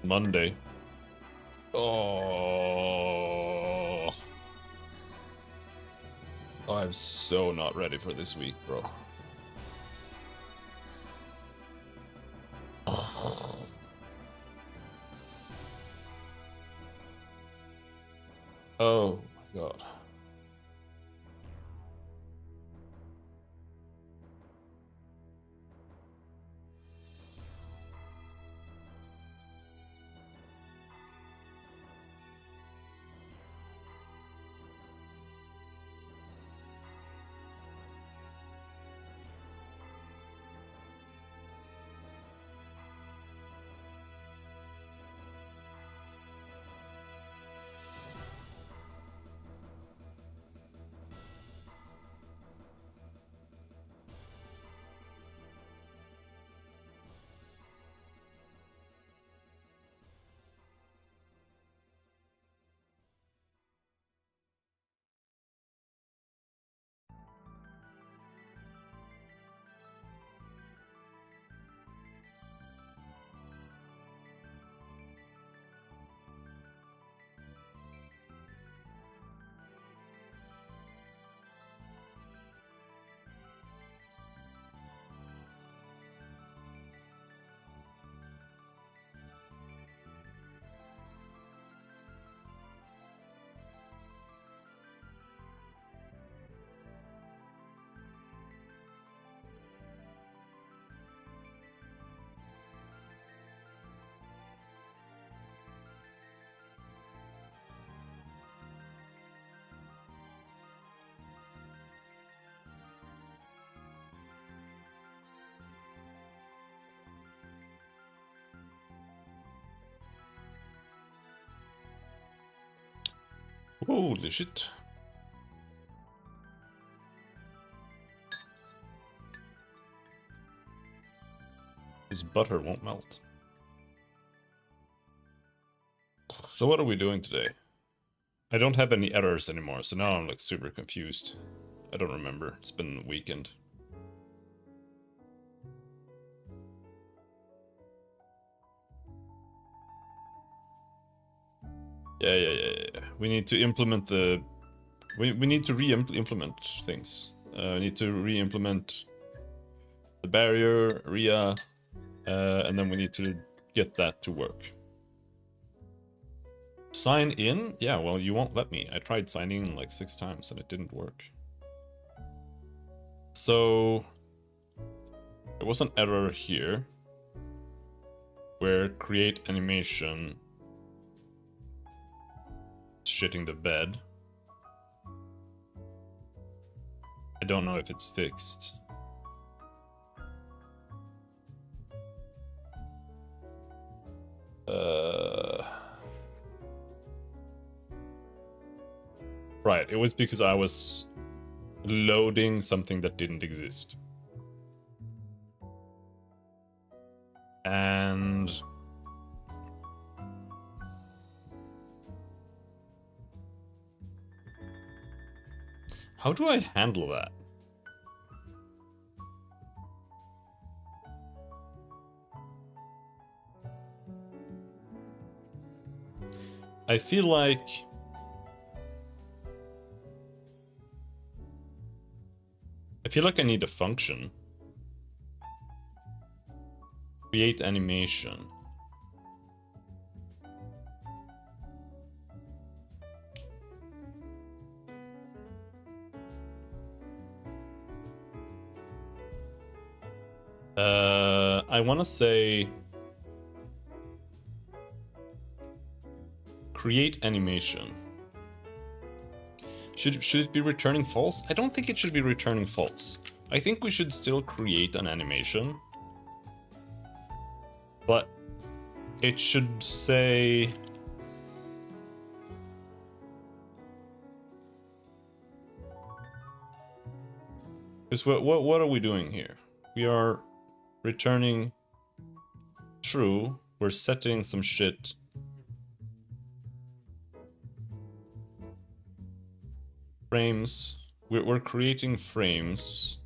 Monday. Oh, I'm so not ready for this week, bro. Oh my god. Holy shit. His butter won't melt. So what are we doing today? I don't have any errors anymore, so now I'm like super confused. I don't remember. It's been a weekend. Yeah. We need to implement the... We need to re-implement things. We need to re-implement the barrier, RIA, and then we need to get that to work. Sign in? Yeah, well, you won't let me. I tried signing in like 6 times and it didn't work. So there was an error here where create animation is shitting the bed. I don't know if it's fixed. Right, it was because I was loading something that didn't exist. And how do I handle that? I feel like I need a function. Create animation. I want to say create animation. Should it be returning false? I don't think it should be returning false. I think we should still create an animation. But it should say... Because what are we doing here? We are returning true. We're setting some shit. Frames. We're creating frames.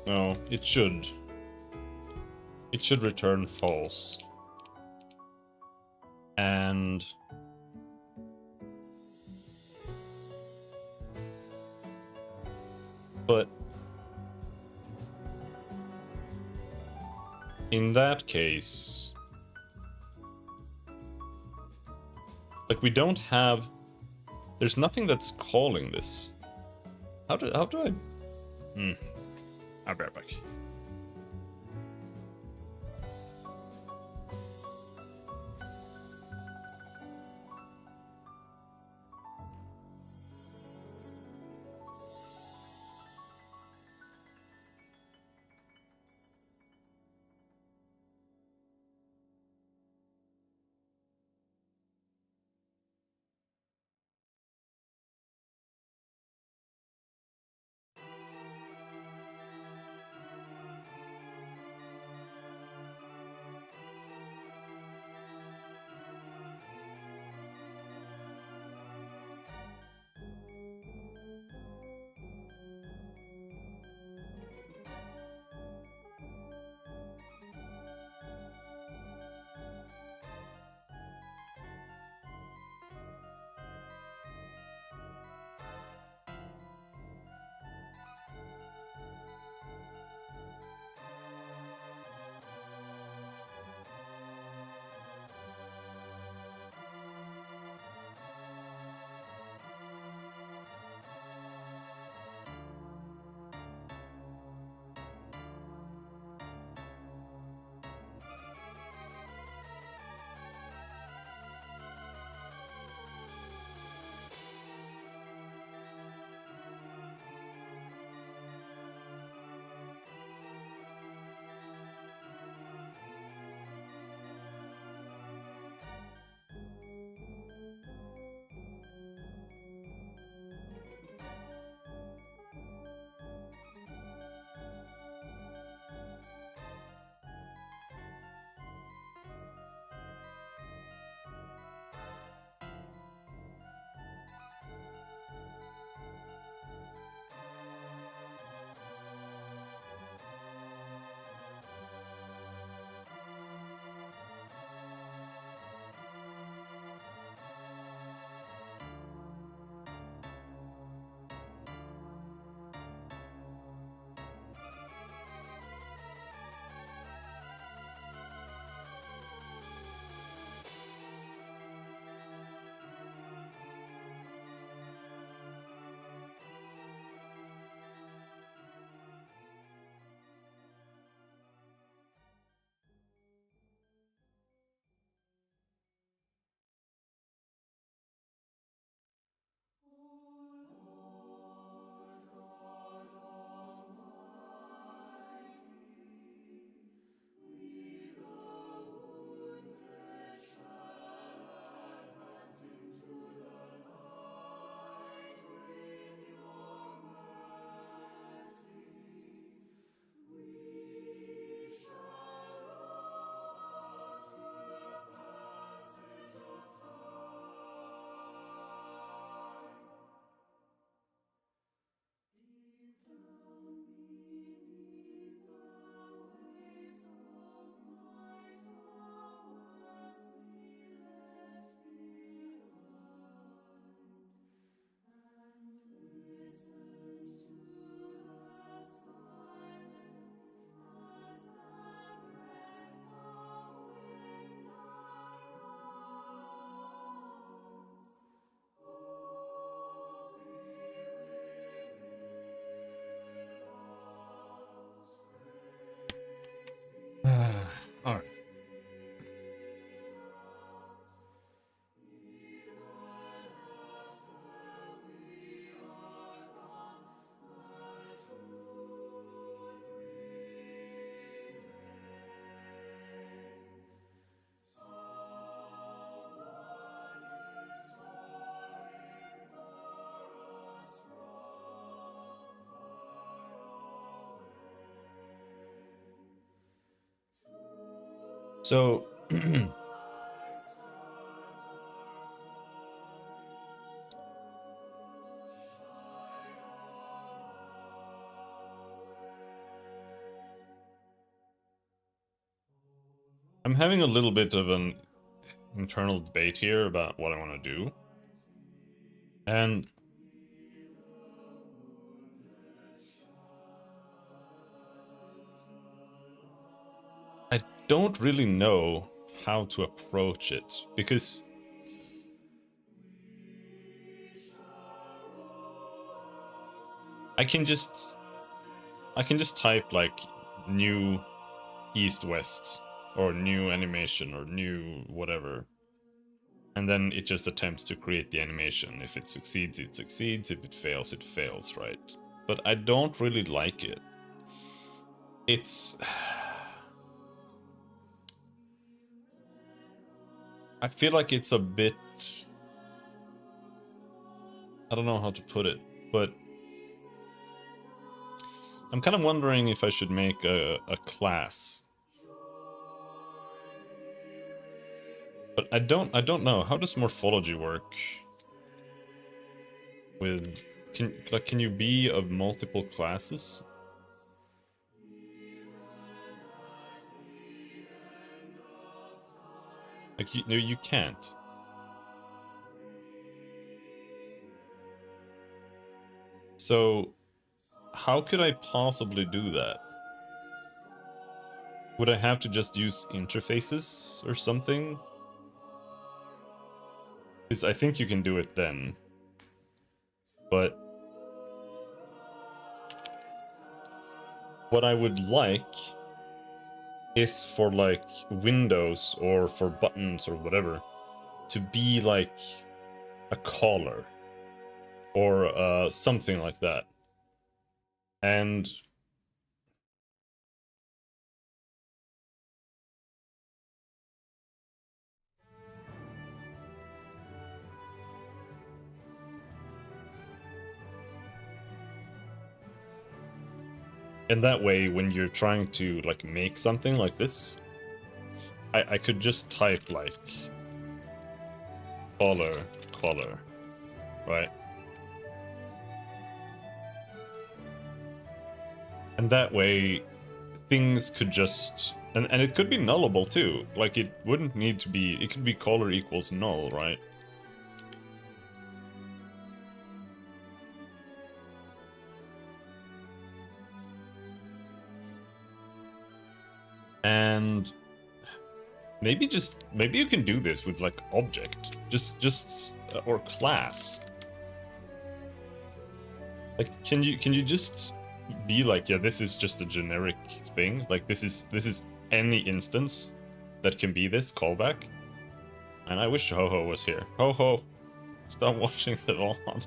No, it should. It should return false. And but in that case, like we don't have, there's nothing that's calling this. How do I? I'll be right back. All right. So I'm having a little bit of an internal debate here about what I want to do. And I don't really know how to approach it, because I can just type like new east west or new animation or new whatever, and then it just attempts to create the animation. If it succeeds, it succeeds. If it fails, right? But I don't really like it. It's I feel like it's a bit, I don't know how to put it, but I'm kind of wondering if I should make a class. But I don't know. How does morphology work with, can you be of multiple classes? Like no, you can't. So how could I possibly do that? Would I have to just use interfaces or something? Because I think you can do it then. But what I would like is for like windows or for buttons or whatever to be like a collar or something like that. And that way, when you're trying to like make something like this, I could just type like collar, right? And that way things could just, and it could be nullable too. Like it wouldn't need to be, it could be color equals null, right? And maybe you can do this with like object, or class. Like, can you just be like, yeah, this is just a generic thing. Like this is any instance that can be this callback. And I wish Ho-Ho was here. Ho-Ho, stop watching the VOD.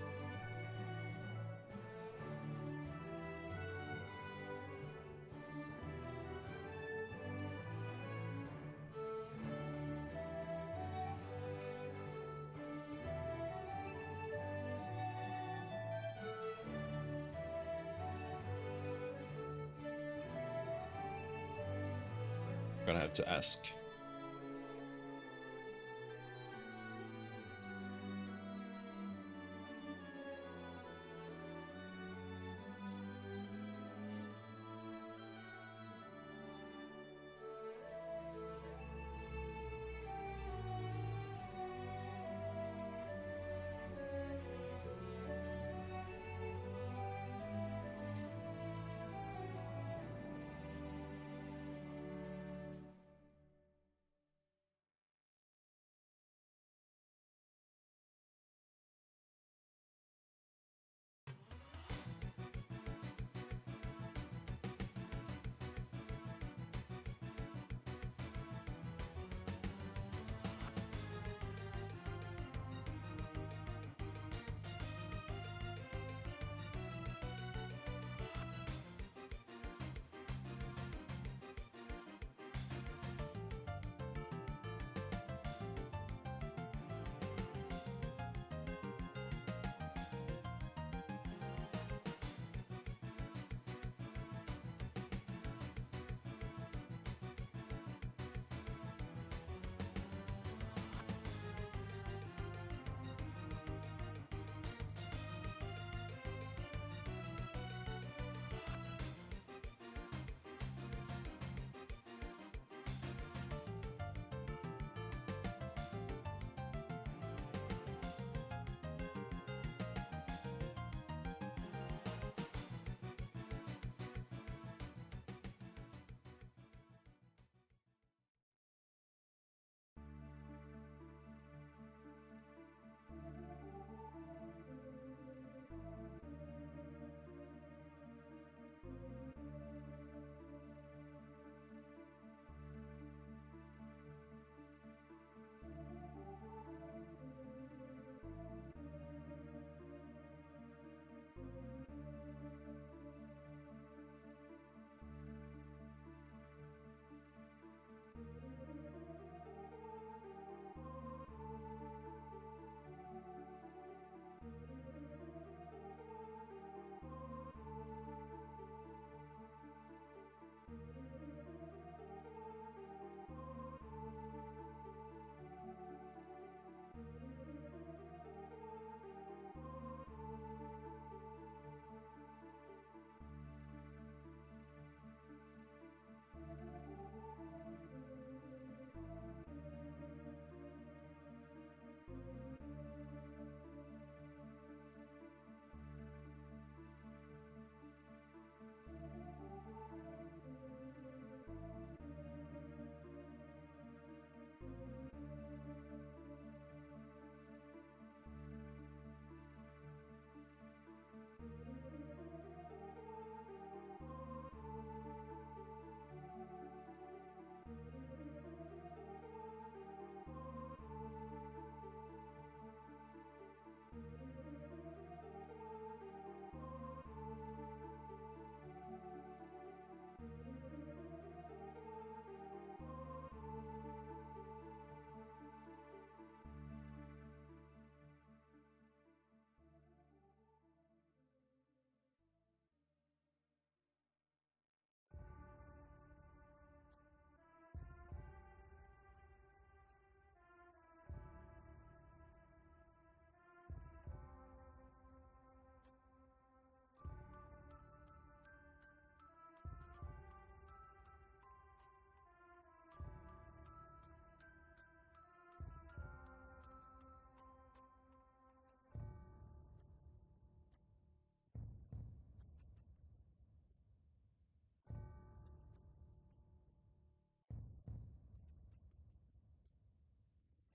Gonna have to ask.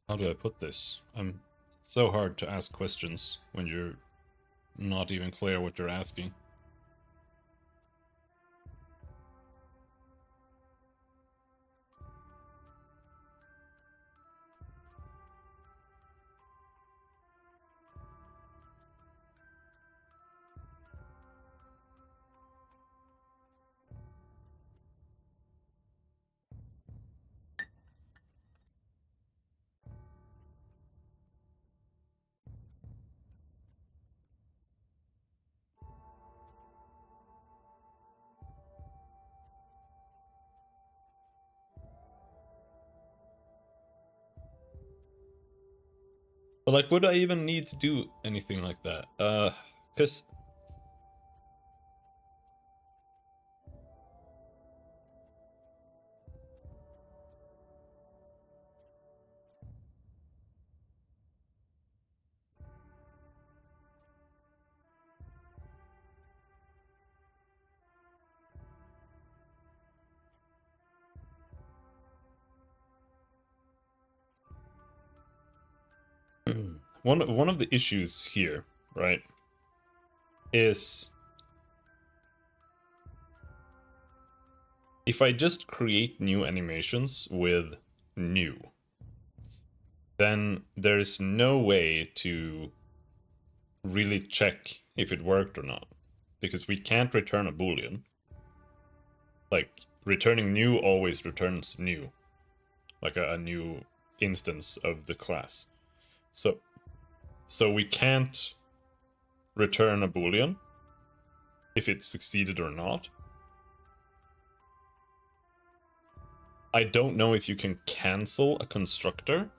How do I put this? I'm so hard to ask questions when you're not even clear what you're asking. But like, would I even need to do anything like that? Because one of the issues here, right, is if I just create new animations with new, then there's no way to really check if it worked or not, because we can't return a boolean. Like, returning new always returns new, like a new instance of the class. So we can't return a boolean if it succeeded or not. I don't know if you can cancel a constructor.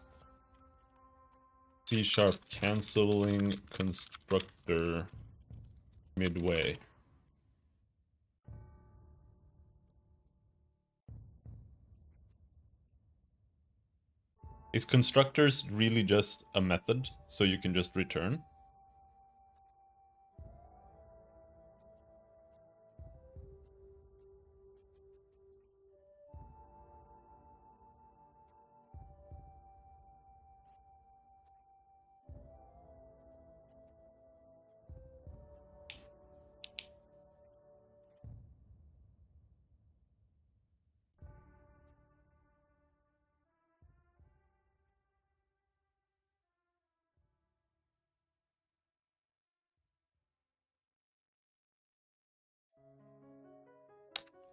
C# canceling constructor midway. Is constructors really just a method so you can just return?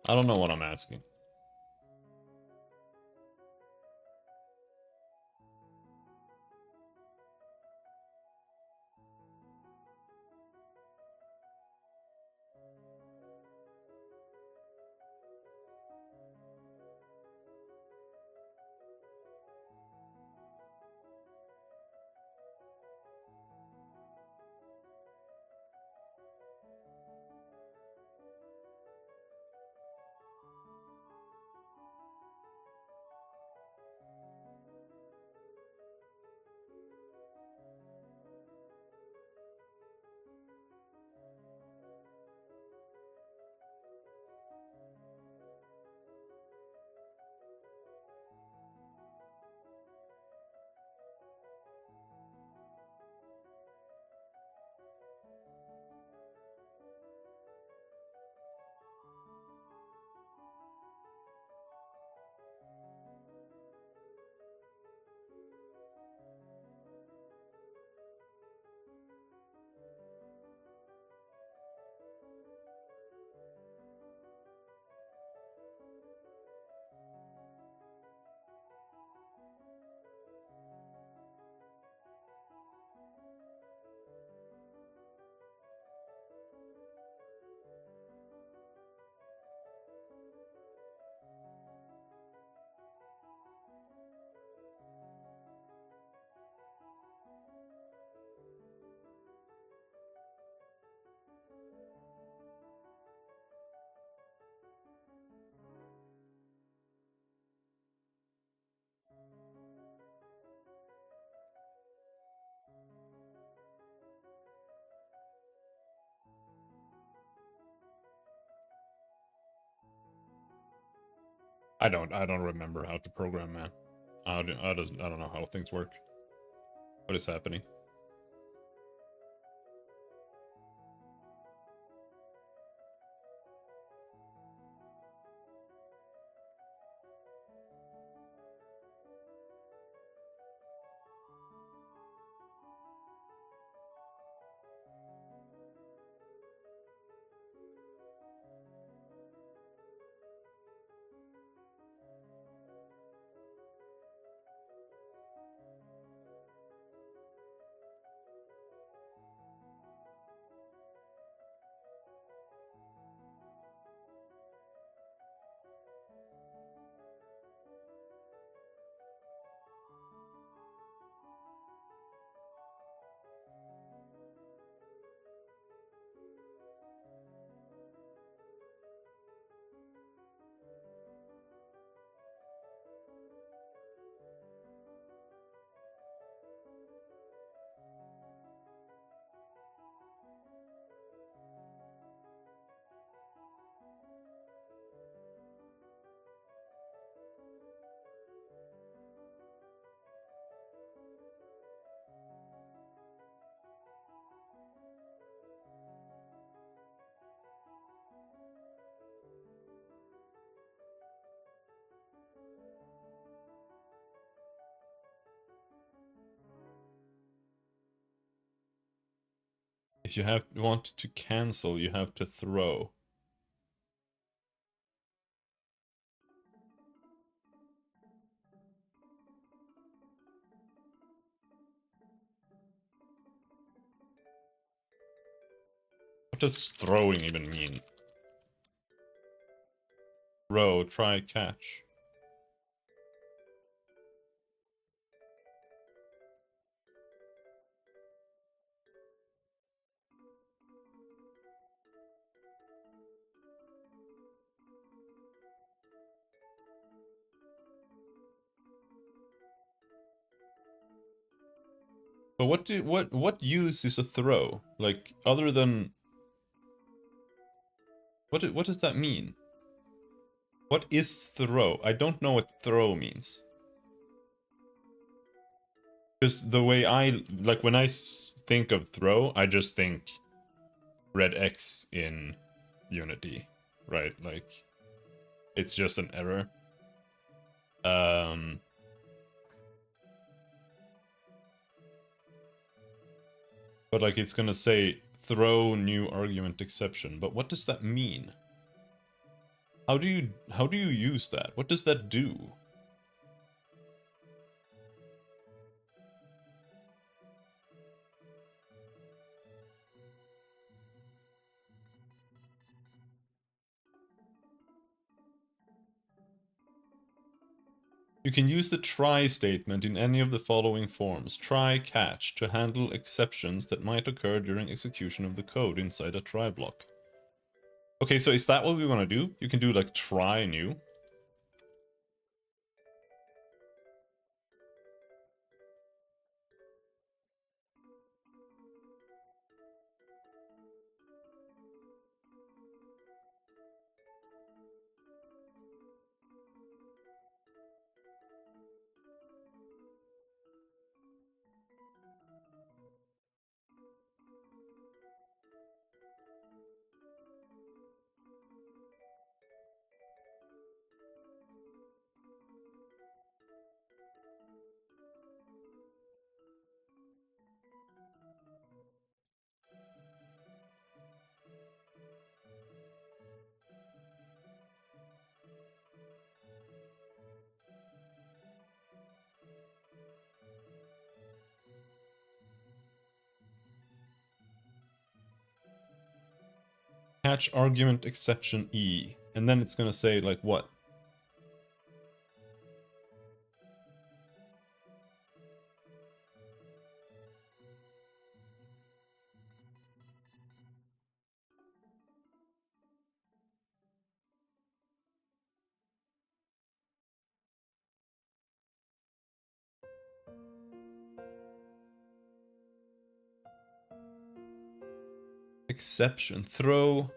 I don't know what I'm asking. I don't remember how to program, man. I don't know how things work. What is happening? If you want to cancel, you have to throw. What does throwing even mean? Throw, try, catch. But what use is a throw? Like, other than what does that mean? What is throw? I don't know what throw means. Because the way like when I think of throw, I just think red X in Unity, right? Like, it's just an error. But like it's gonna say throw new argument exception, but what does that mean? How do you use that? What does that do? You can use the try statement in any of the following forms. Try, catch, to handle exceptions that might occur during execution of the code inside a try block. Okay, so is that what we want to do? You can do like try new. Catch argument exception E. And then it's gonna say like what? Exception. Throw.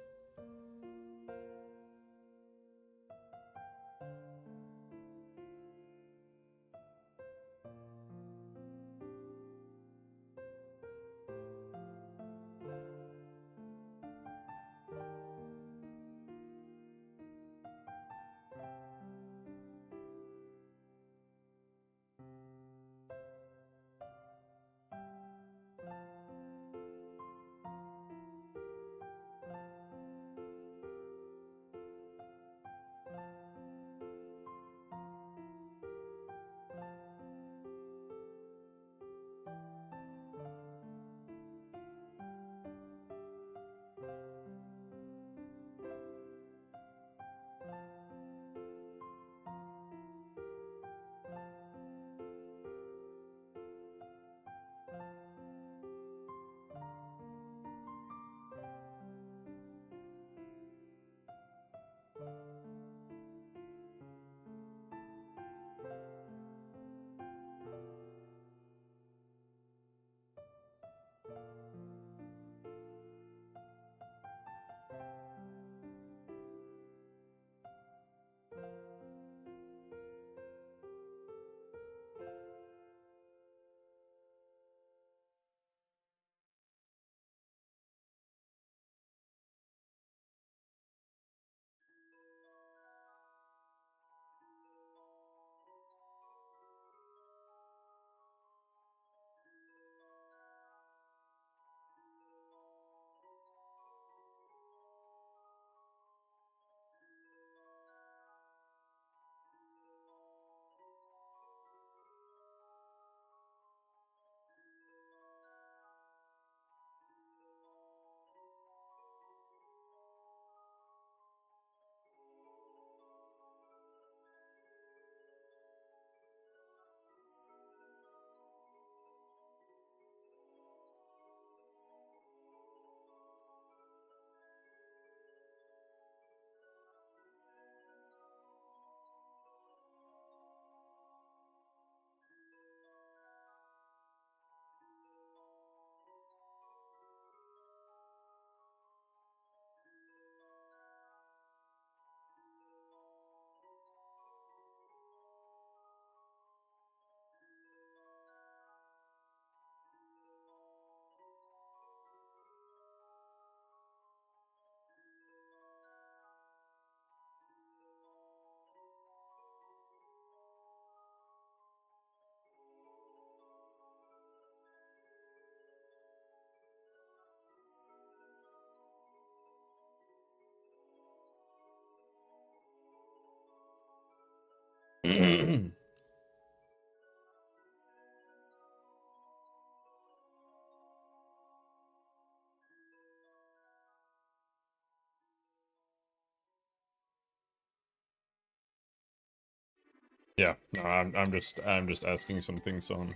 Yeah, no, I'm just asking some things on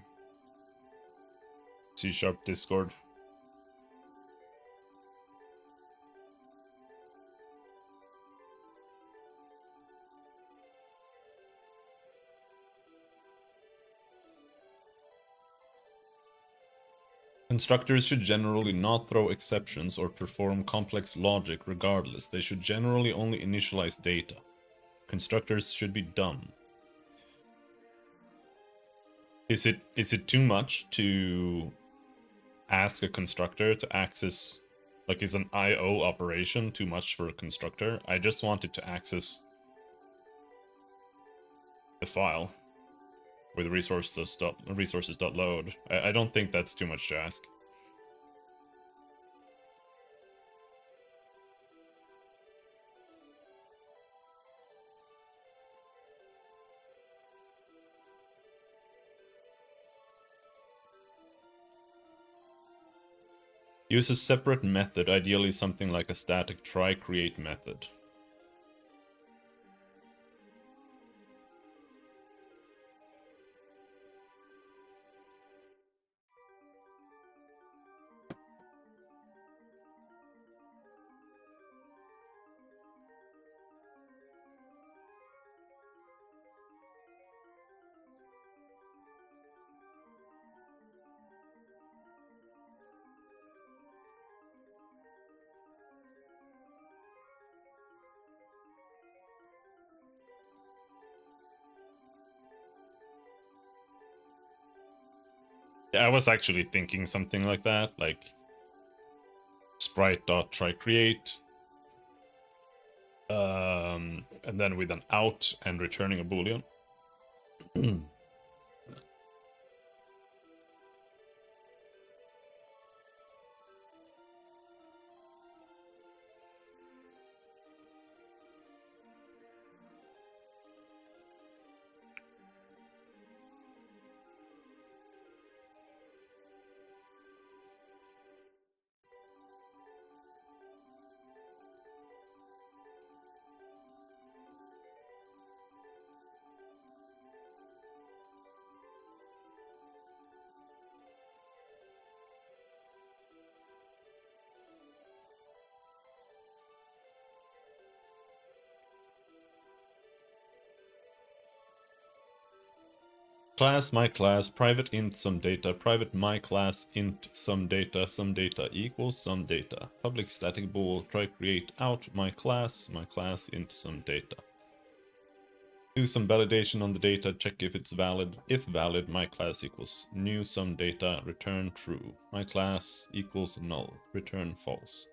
C# Discord. Constructors should generally not throw exceptions or perform complex logic regardless. They should generally only initialize data. Constructors should be dumb. Is it too much to ask a constructor to access, like, is an IO operation too much for a constructor? I just wanted to access the file with resources.load. I don't think that's too much to ask. Use a separate method, ideally something like a static try create method. Yeah, I was actually thinking something like that, like sprite.tryCreate, and then with an out and returning a boolean. Class my class, private int some data, private my class int some data equals some data. Public static bool, try create out my class int some data. Do some validation on the data, check if it's valid. If valid, my class equals new some data, return true. My class equals null, return false.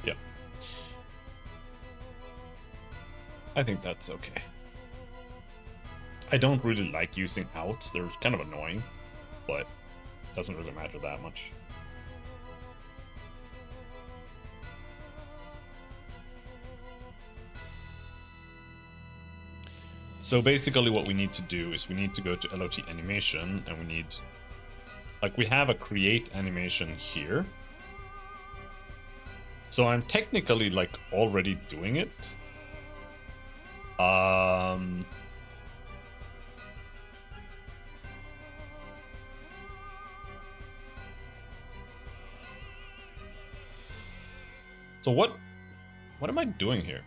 Yeah. I think that's okay. I don't really like using outs, they're kind of annoying, but it doesn't really matter that much. So basically what we need to do is we need to go to LOT animation, and we need, like, we have a create animation here. So I'm technically, like, already doing it. So what am I doing here?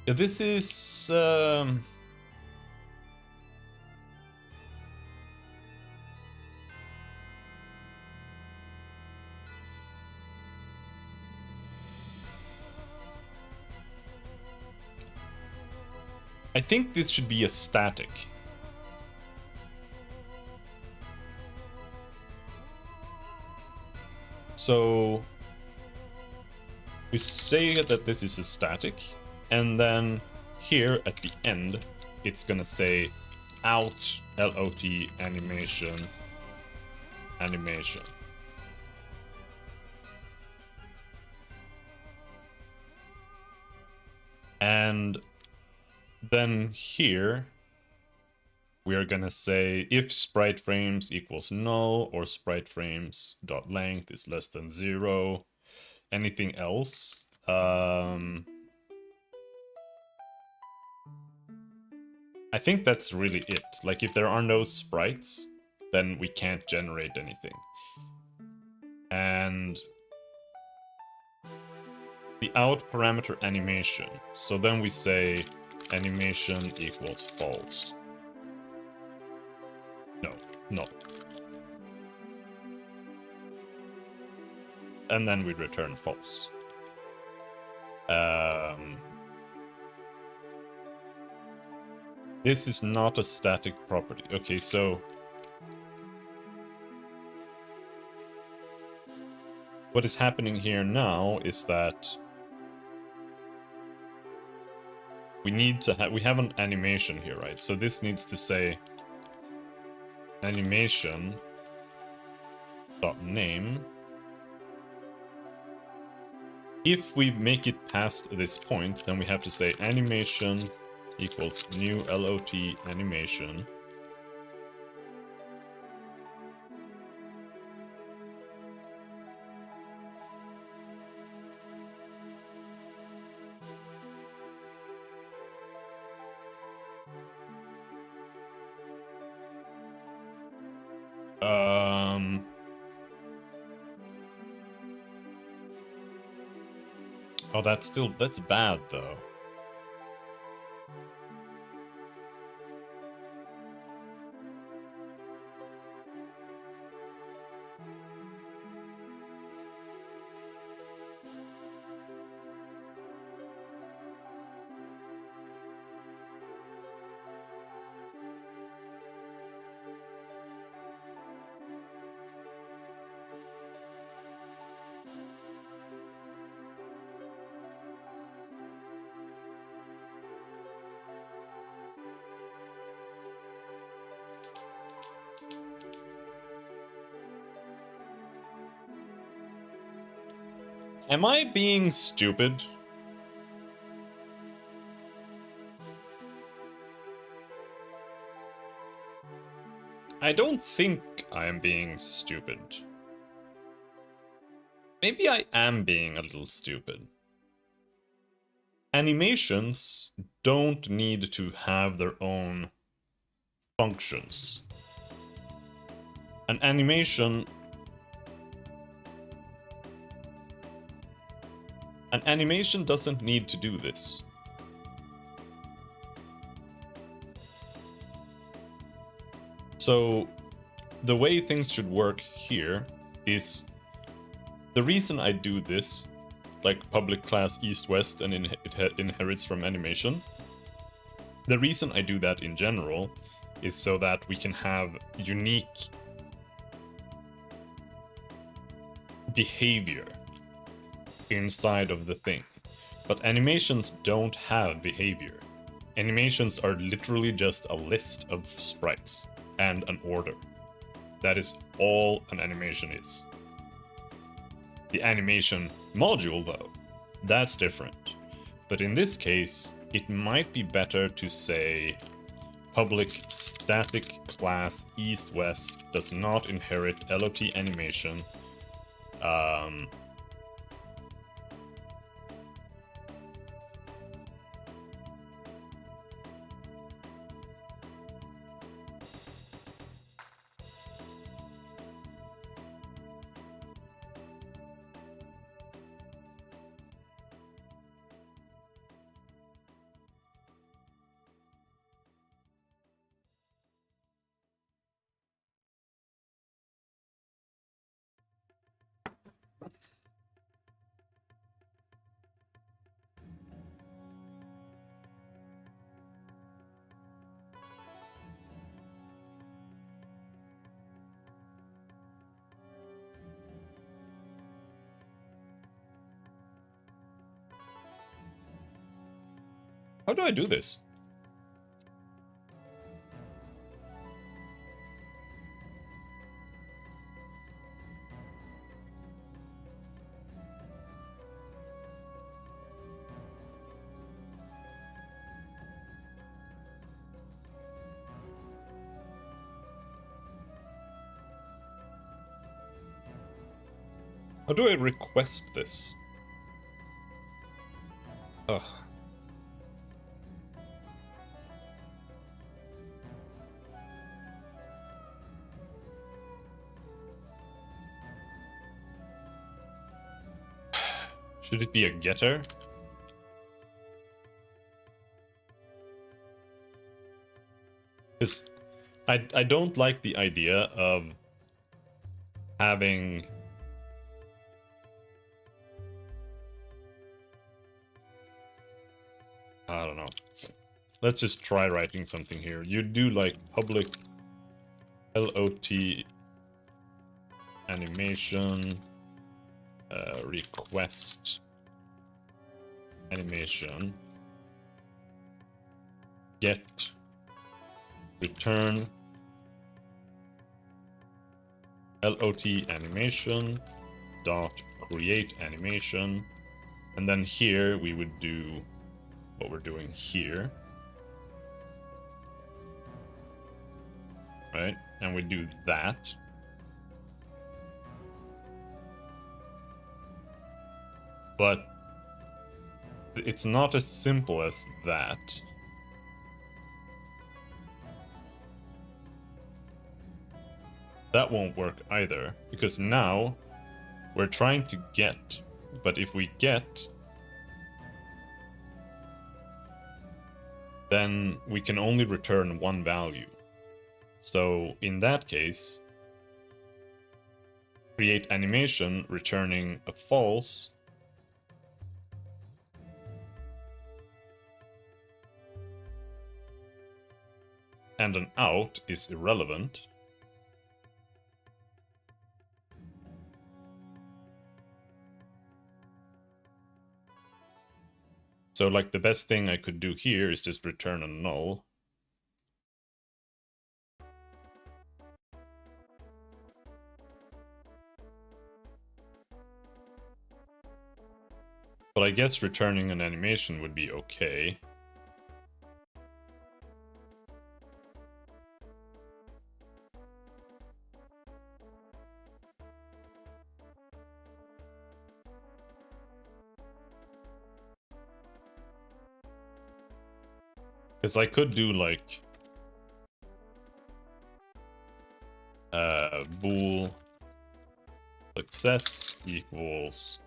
Yeah, this is I think this should be a static. So we say that this is a static, and then here at the end, it's gonna say out LOT animation. And then here, we are gonna say if sprite frames equals null or sprite frames dot length is less than 0. Anything else? I think that's really it. Like, if there are no sprites, then we can't generate anything. And the out parameter animation. So then we say animation equals false. No. And then we return false. This is not a static property. Okay, so what is happening here now is that we have an animation here, right? So this needs to say animation dot name. If we make it past this point, then we have to say animation equals new LOT animation. Oh, that's bad though. Am I being stupid? I don't think I am being stupid. Maybe I am being a little stupid. Animations don't need to have their own functions. An animation doesn't need to do this. So the way things should work here is the reason I do this, like public class east-west and it inherits from animation. The reason I do that in general is so that we can have unique behavior inside of the thing. But animations don't have behavior. Animations are literally just a list of sprites and an order. That is all an animation is. The animation module, though, that's different. But in this case, it might be better to say public static class east-west does not inherit LOT animation. How do I do this? How do I request this? Ugh. Should it be a getter? Because I don't like the idea of having I don't know. Let's just try writing something here. You do like public LOT animation request animation get return LOT animation dot create animation, and then here we would do what we're doing here, right? And we do that. But it's not as simple as that. That won't work either, because now we're trying to get, but if we get, then we can only return one value. So in that case, create animation returning a false and an out is irrelevant. So like the best thing I could do here is just return a null. But I guess returning an animation would be okay. Because I could do like bool success equals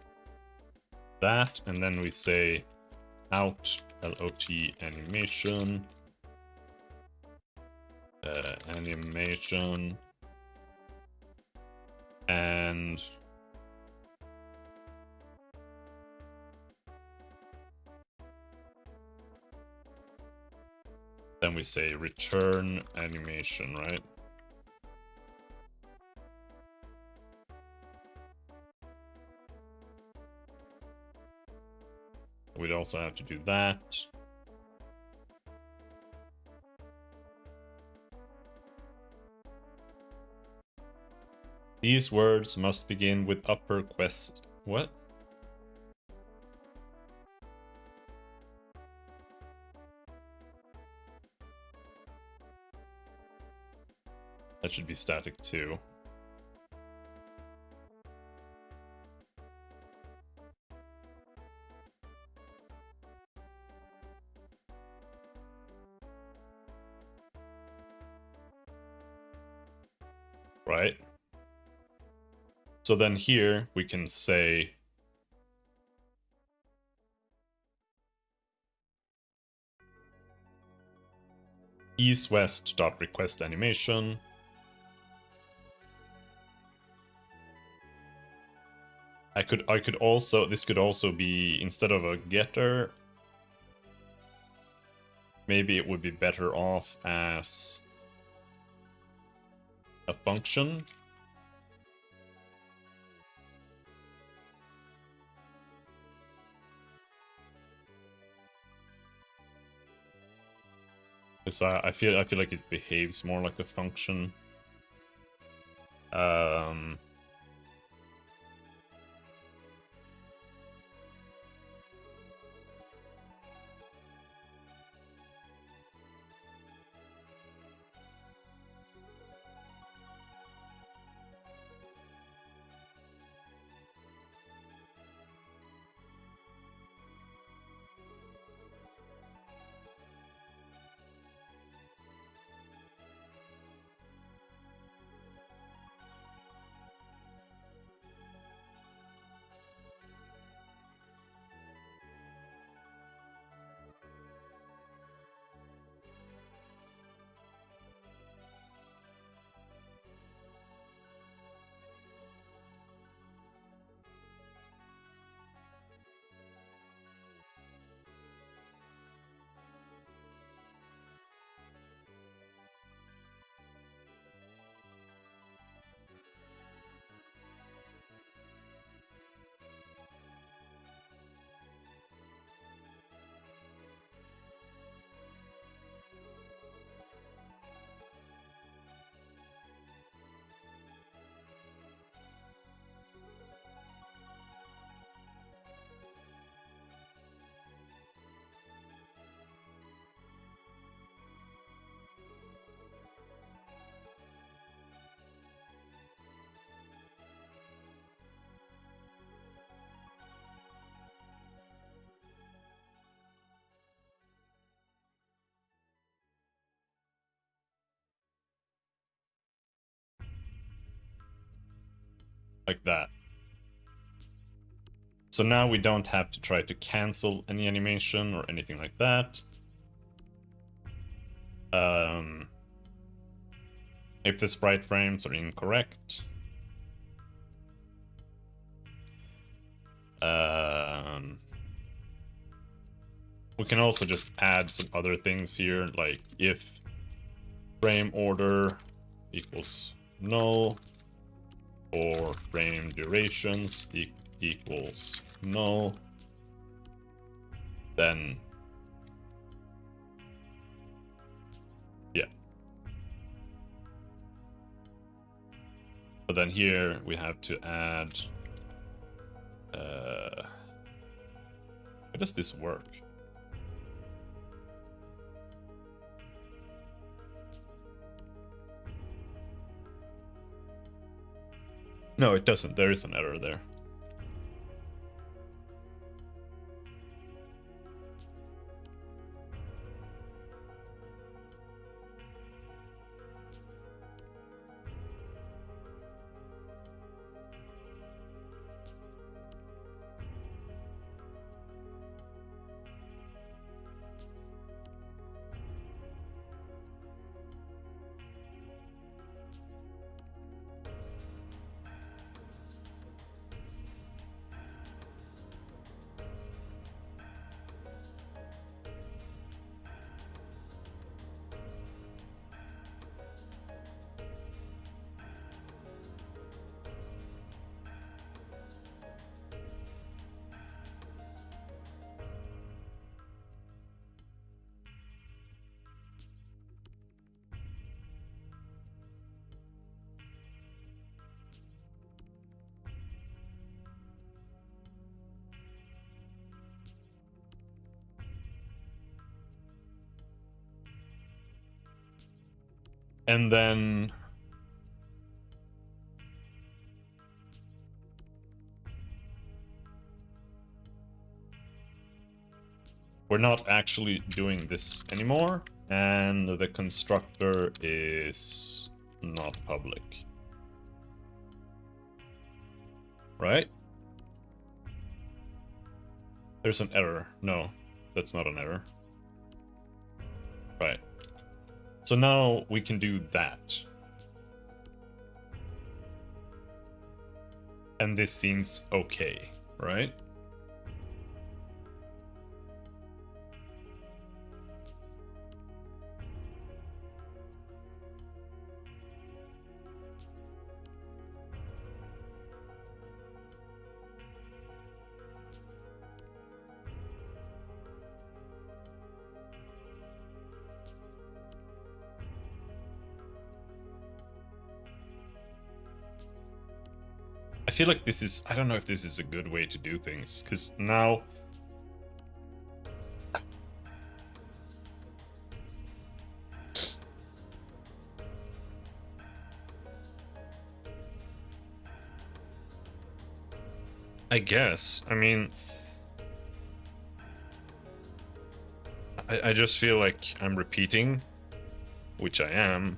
that, and then we say out LOT animation animation, and then we say return animation, right? We'd also have to do that. These words must begin with upper quest. What? That should be static too. Right? So then here we can say east-west.request animation. I could also, this could also be, instead of a getter, maybe it would be better off as a function. Because I feel like it behaves more like a function. Like that. So now we don't have to try to cancel any animation or anything like that. If the sprite frames are incorrect, we can also just add some other things here, like if frame order equals null, or frame durations equals null, then yeah. But then here we have to add, how does this work? No, it doesn't. There is an error there. And then we're not actually doing this anymore, and the constructor is not public. Right? There's an error. No, that's not an error. Right. So now we can do that. And this seems okay, right? I feel like this is, I don't know if this is a good way to do things, because now I guess, I mean, I just feel like I'm repeating, which I am.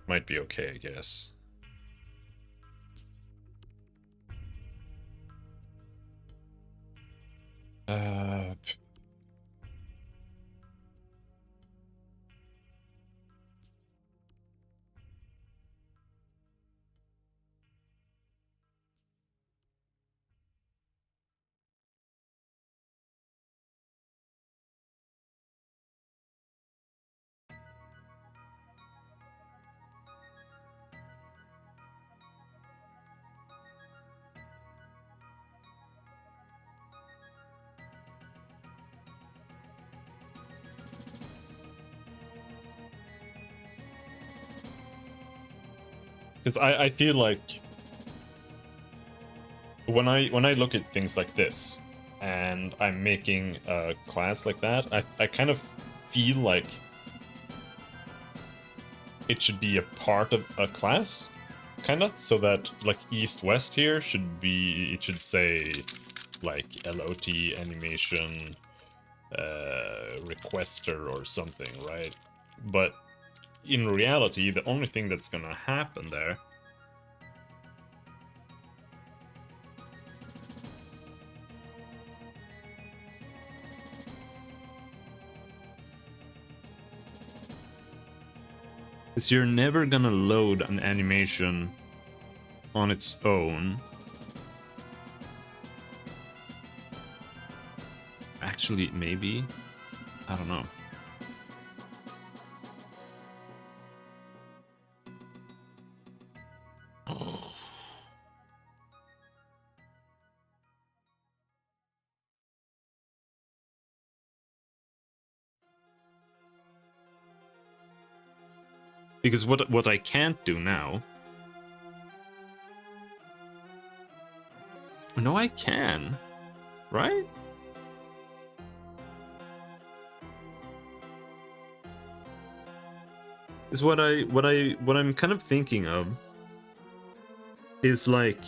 Might be okay, I guess. Uh, because I feel like when I look at things like this and I'm making a class like that, I kind of feel like it should be a part of a class, kind of, so that like east west here should be, it should say like LOT animation requester or something, right? But in reality, the only thing that's gonna happen there is you're never gonna load an animation on its own. Actually, maybe. I don't know. Because what I can't do now... No, I can. Right? Is what I'm kind of thinking of is like,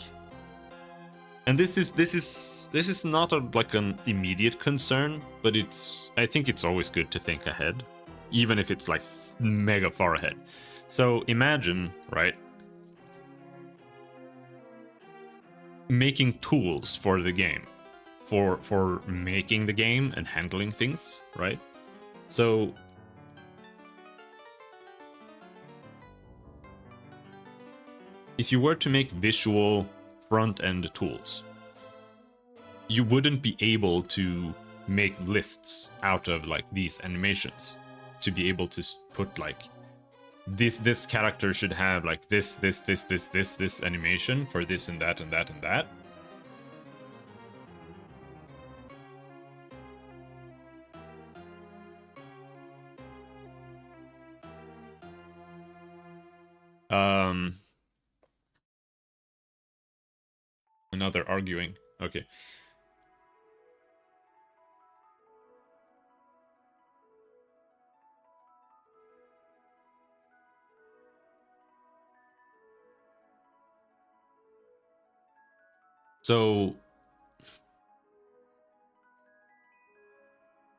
and this is not like an immediate concern, but I think it's always good to think ahead, even if it's like mega far ahead. So imagine, right, making tools for the game, for making the game and handling things, right? So if you were to make visual front-end tools, you wouldn't be able to make lists out of like these animations to be able to put like this character should have like this animation for this and that and that and that. Another arguing. Okay. So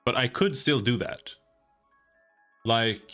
But I could still do that. Like...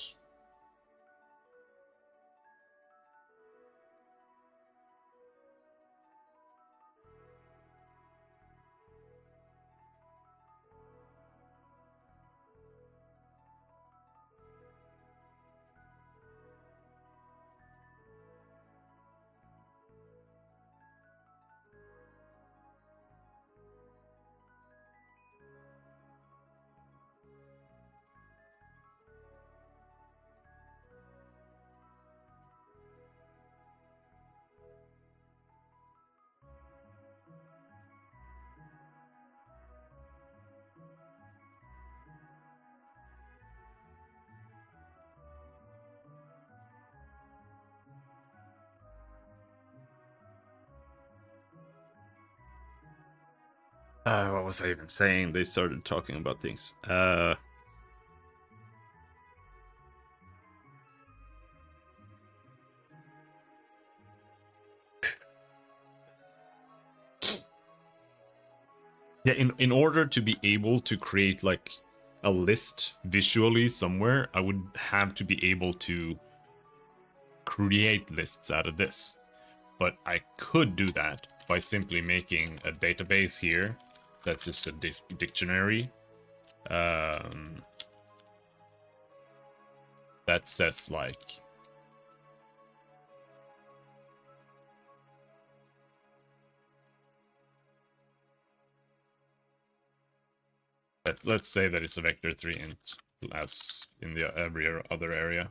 what was I even saying? They started talking about things. Yeah, in order to be able to create like a list visually somewhere, I would have to be able to create lists out of this. But I could do that by simply making a database here that's just a dictionary that says like let's say that it's a vector 3 int as in the every other area,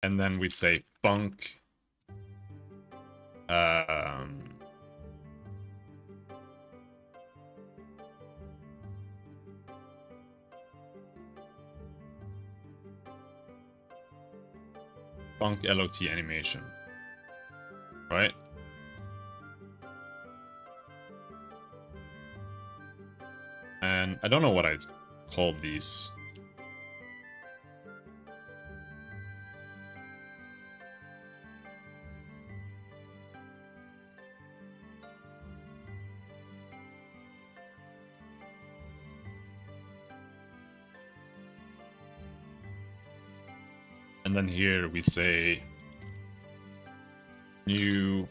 and then we say func func lot animation, right? And I don't know what I called these. And then here we say new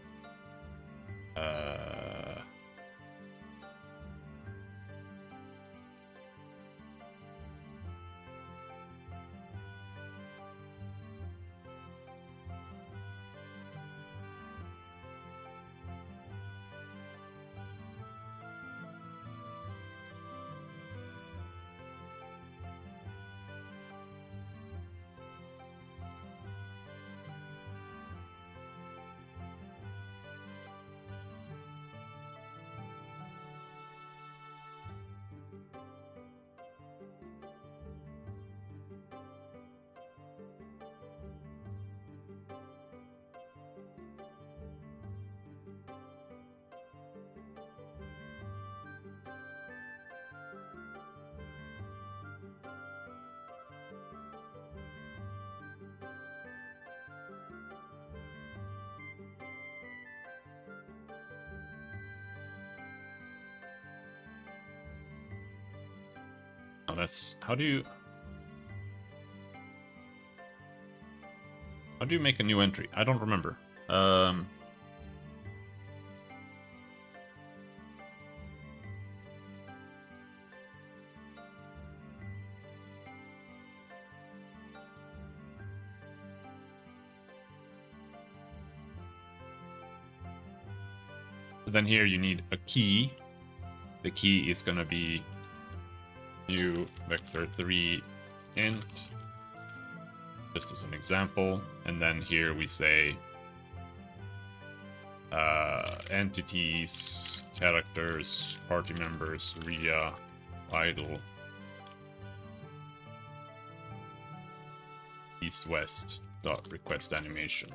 oh, that's how do you make a new entry? I don't remember. Then here you need a key. The key is gonna be new vector 3 int, just as an example. And then here we say entities, characters, party members, RIA, idle, east-west dot request animation.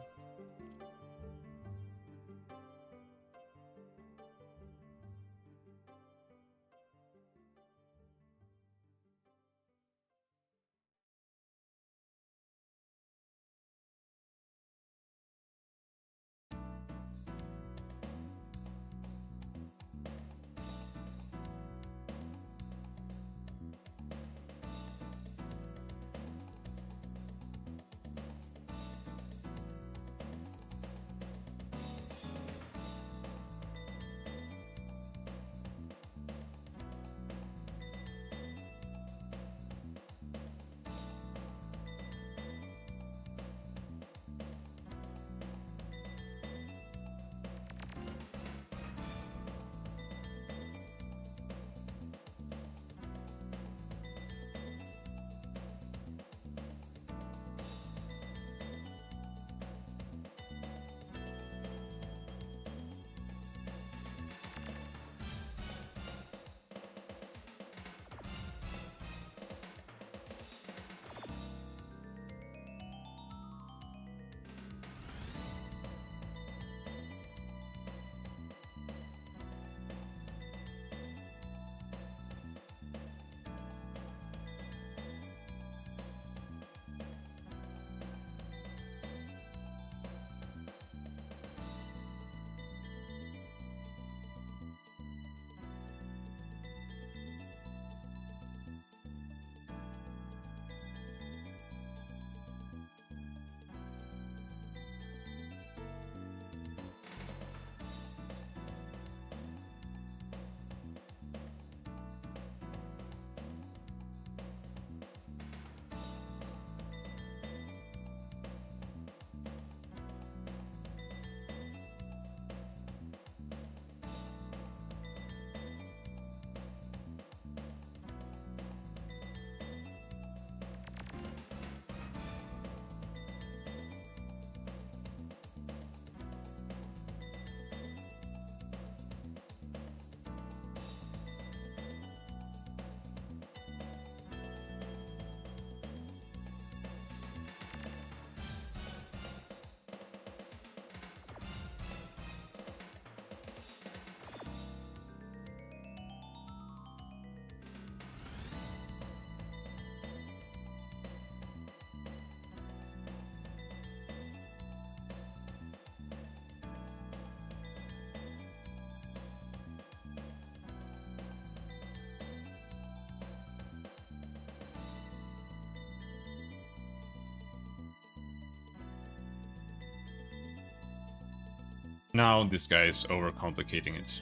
now this guy is overcomplicating it.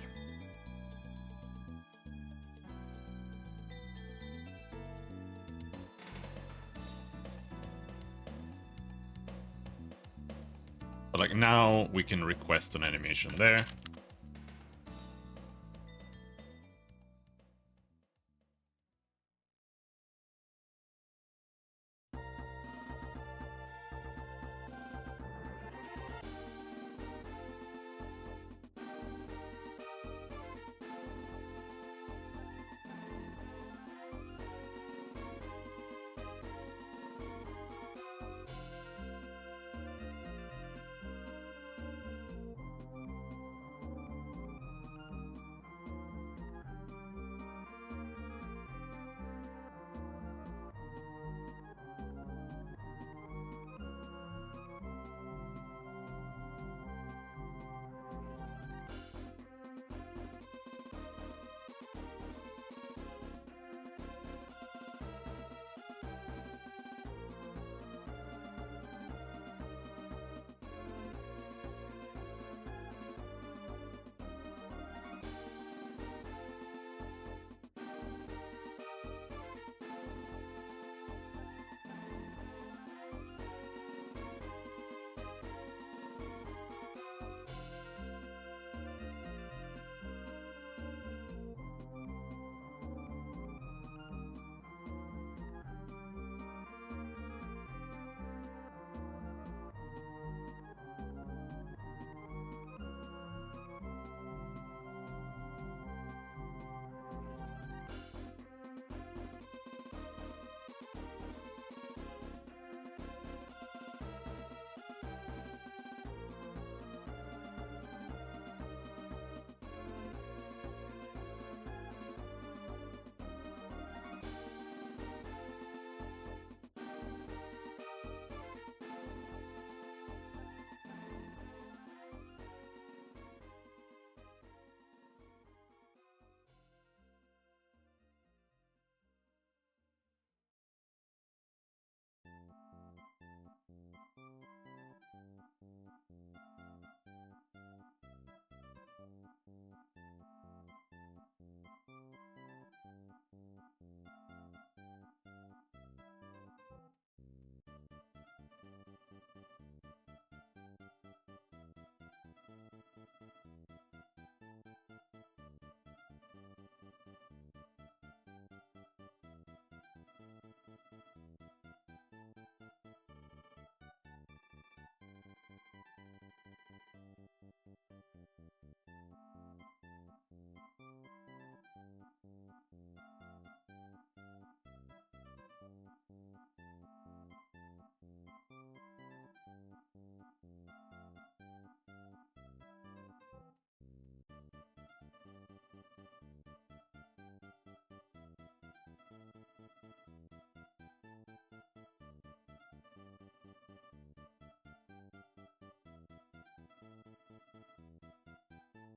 But like now we can request an animation there.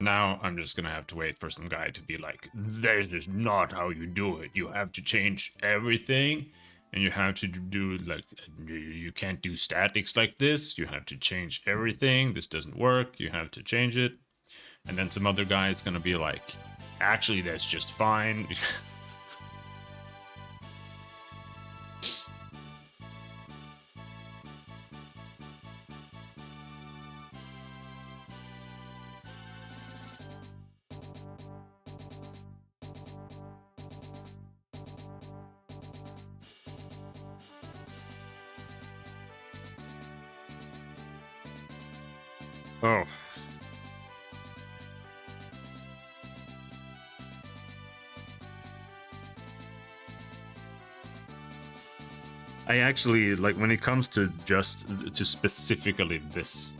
Now I'm just gonna have to wait for some guy to be like, this is not how you do it. You have to change everything. And you have to do like, you can't do statics like this. You have to change everything. This doesn't work. You have to change it. And then some other guy is gonna be like, actually, that's just fine. Oh. I actually, like, when it comes to just to specifically this,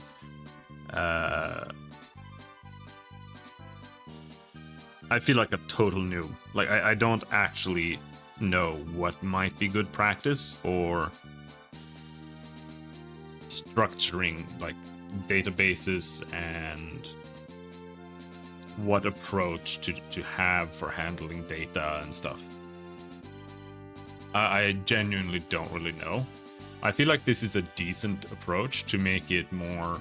I feel like a total noob. Like, I don't actually know what might be good practice for structuring, like, databases and what approach to have for handling data and stuff. I genuinely don't really know. I feel like this is a decent approach to make it more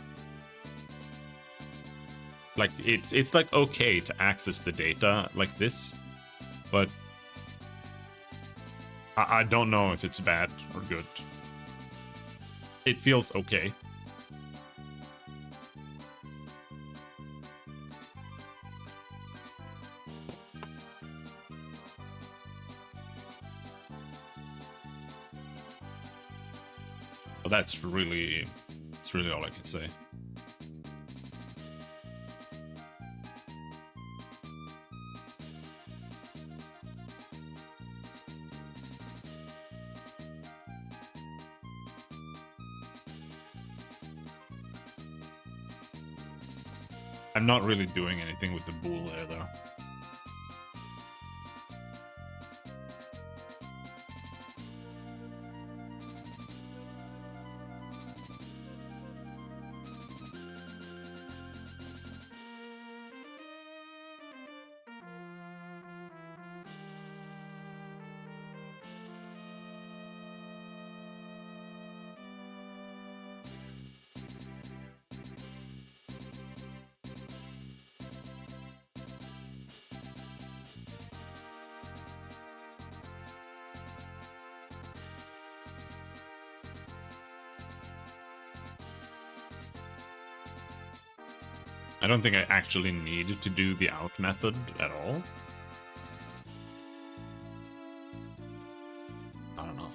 Like, it's like okay to access the data like this, but I don't know if it's bad or good. It feels okay. But that's really, it's really all I can say. I'm not really doing anything with the bool there, though. I don't think I actually need to do the out method at all. I don't know.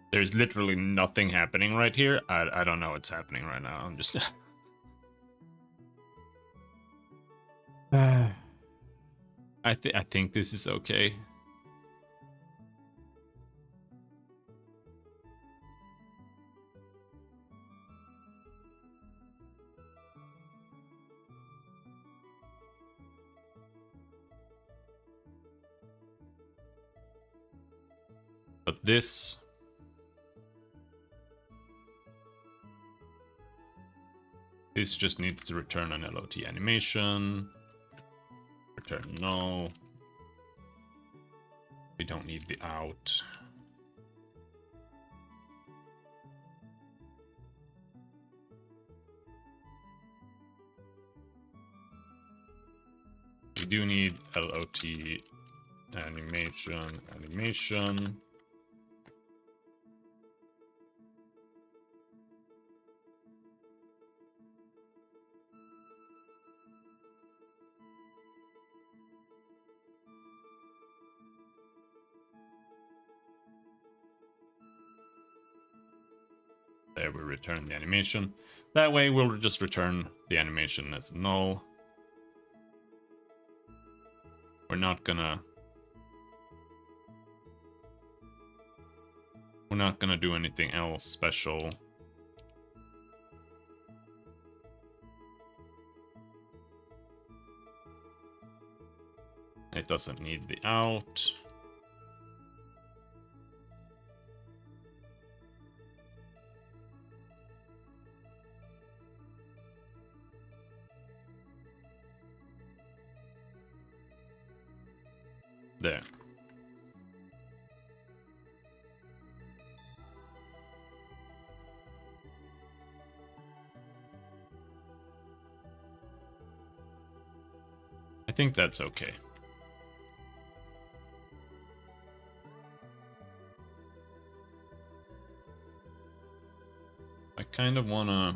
There's literally nothing happening right here. I don't know what's happening right now. I'm just... I think this is okay. But this... This just needs to return an LOT animation. Return no. We don't need the out. do need LOT animation. There, we return the animation. That way we'll just return the animation as null. We're not gonna do anything else special. It doesn't need the out. There. I think that's okay. I kind of wanna...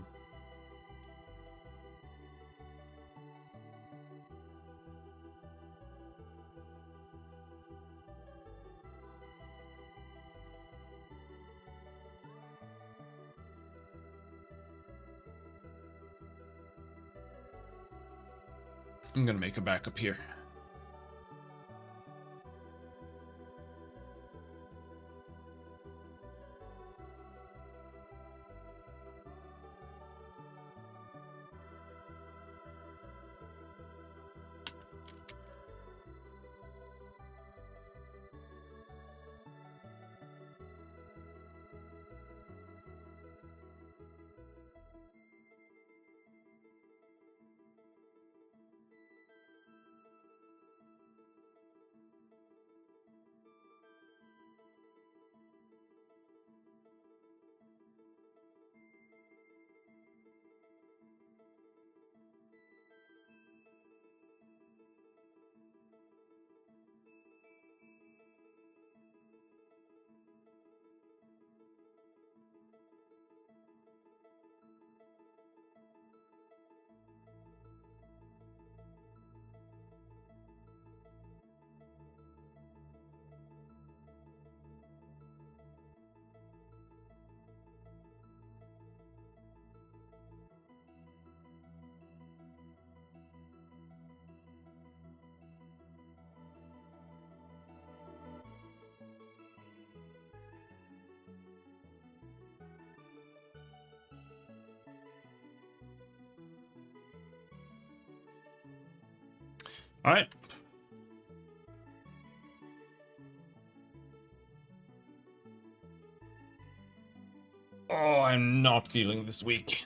I'm gonna make a backup here. All right. Oh, I'm not feeling this week.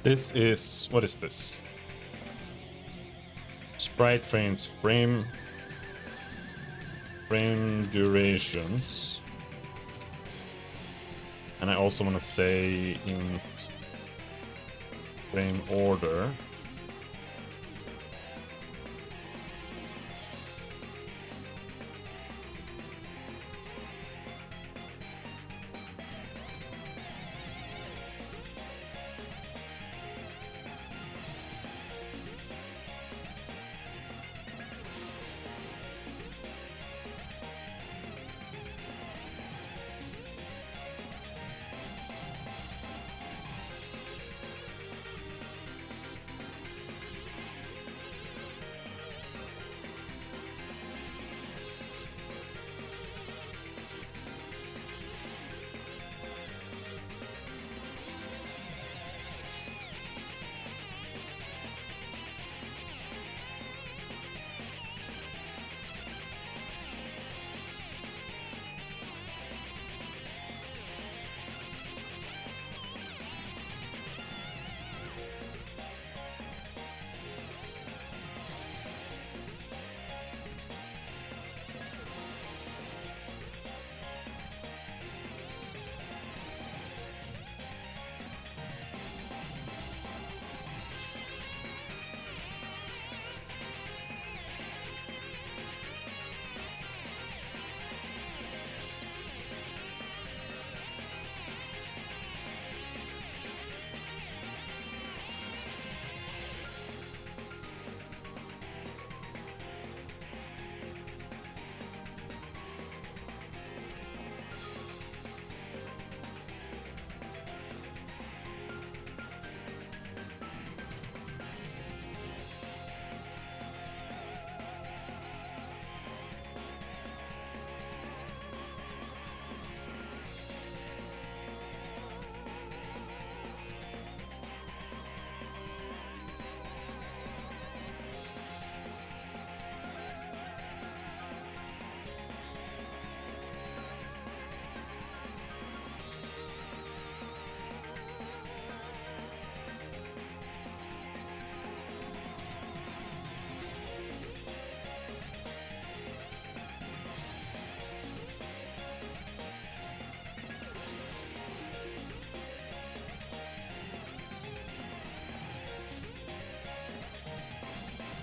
This is... what is this? Sprite frames, frame durations. And I also want to say int frame order.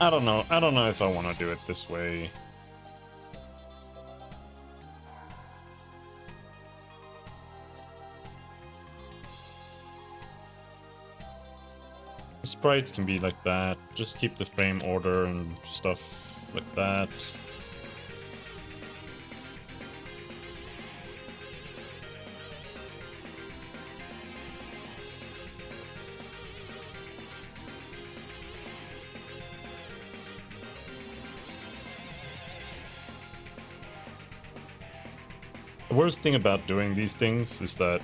I don't know. I don't know if I want to do it this way. The sprites can be like that. Just keep the frame order and stuff like that. The worst thing about doing these things is that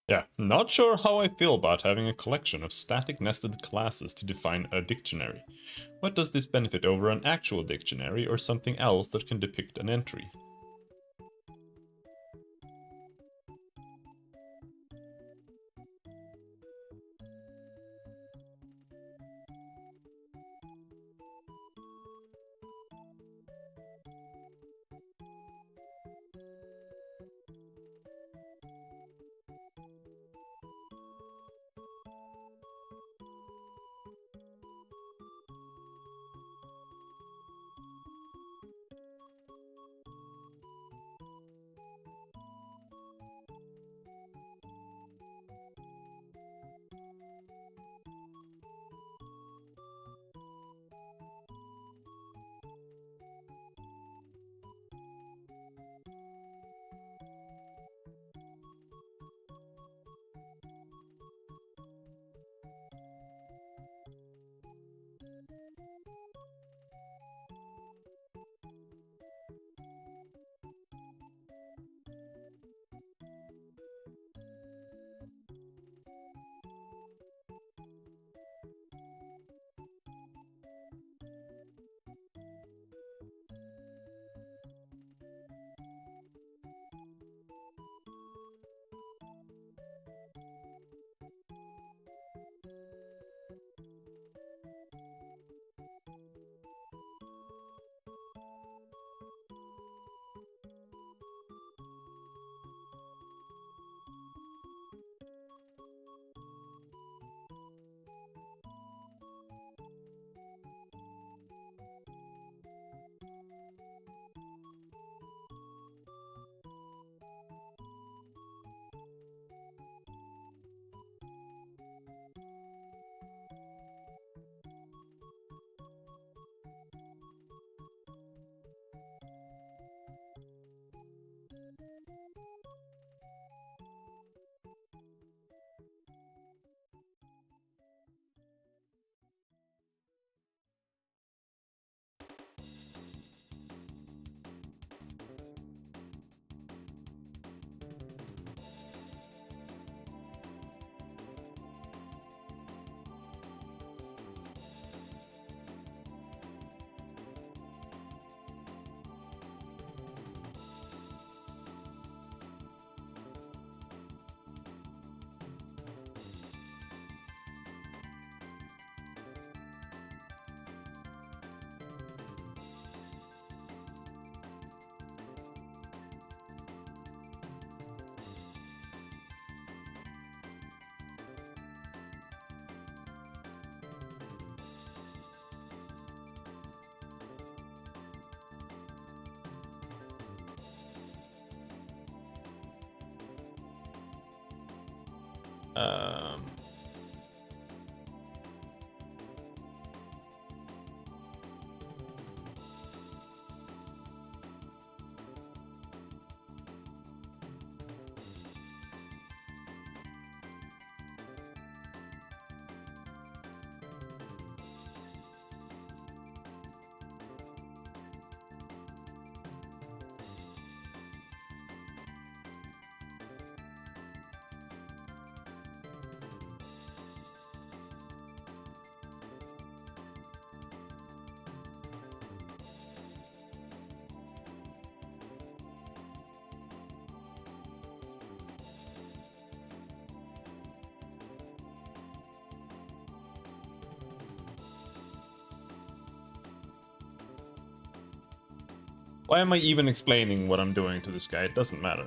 yeah, not sure how I feel about having a collection of static nested classes to define a dictionary. What does this benefit over an actual dictionary or something else that can depict an entry? Um, Why am I even explaining what I'm doing to this guy? It doesn't matter.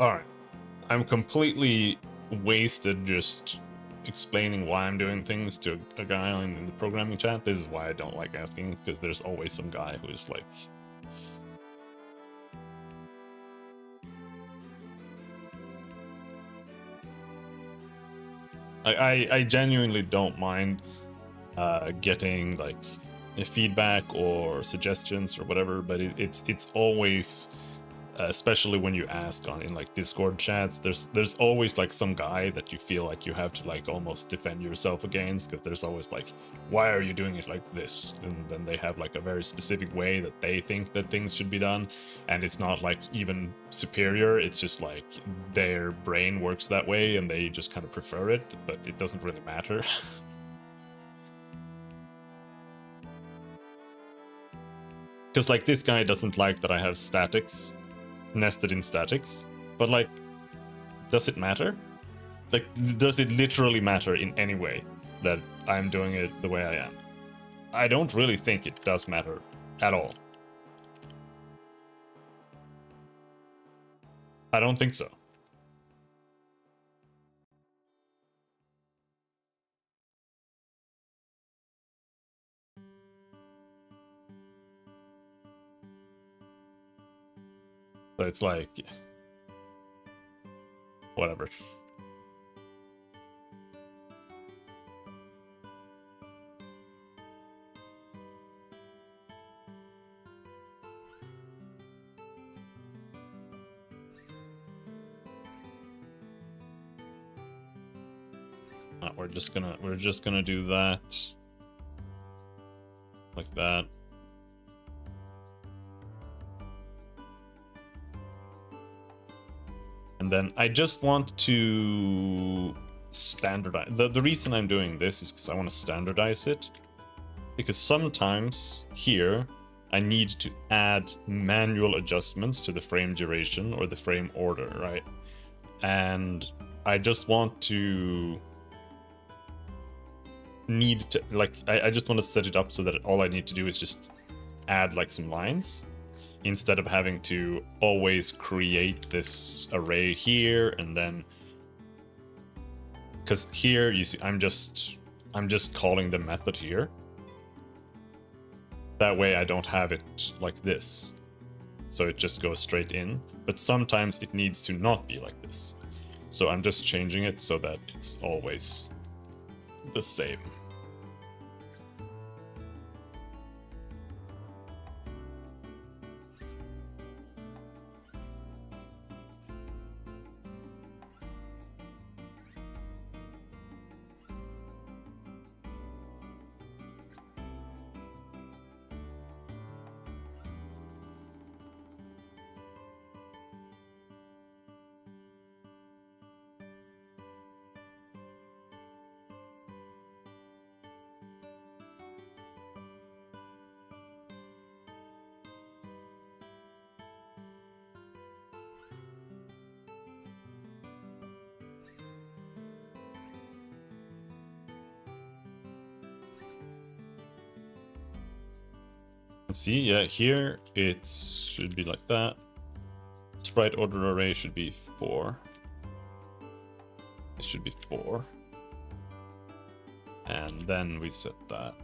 Alright. I'm completely wasted just explaining why I'm doing things to a guy in the programming chat. This is why I don't like asking, because there's always some guy who's like... I genuinely don't mind getting like feedback or suggestions or whatever, but it's always, especially when you ask in like Discord chats, there's always like some guy that you feel like you have to like almost defend yourself against, because there's always like, why are you doing it like this? And then they have like a very specific way that they think that things should be done, and it's not like even superior, it's just like their brain works that way and they just kind of prefer it, but it doesn't really matter. Because like this guy doesn't like that I have statics nested in statics, but like, does it matter? Like, does it literally matter in any way that I'm doing it the way I am? I don't really think it does matter at all. I don't think so. So it's like, whatever. We're just gonna do that like that. And then I just want to standardize. The reason I'm doing this is because I want to standardize it. Because sometimes here I need to add manual adjustments to the frame duration or the frame order, right? And I just want to I just want to set it up so that all I need to do is just add like some lines, instead of having to always create this array here and then, because here you see I'm just calling the method here. That way I don't have it like this, so it just goes straight in. But sometimes it needs to not be like this, so I'm just changing it so that it's always the same. See, yeah, here it should be like that. Sprite order array should be 4. It should be 4. And then we set that.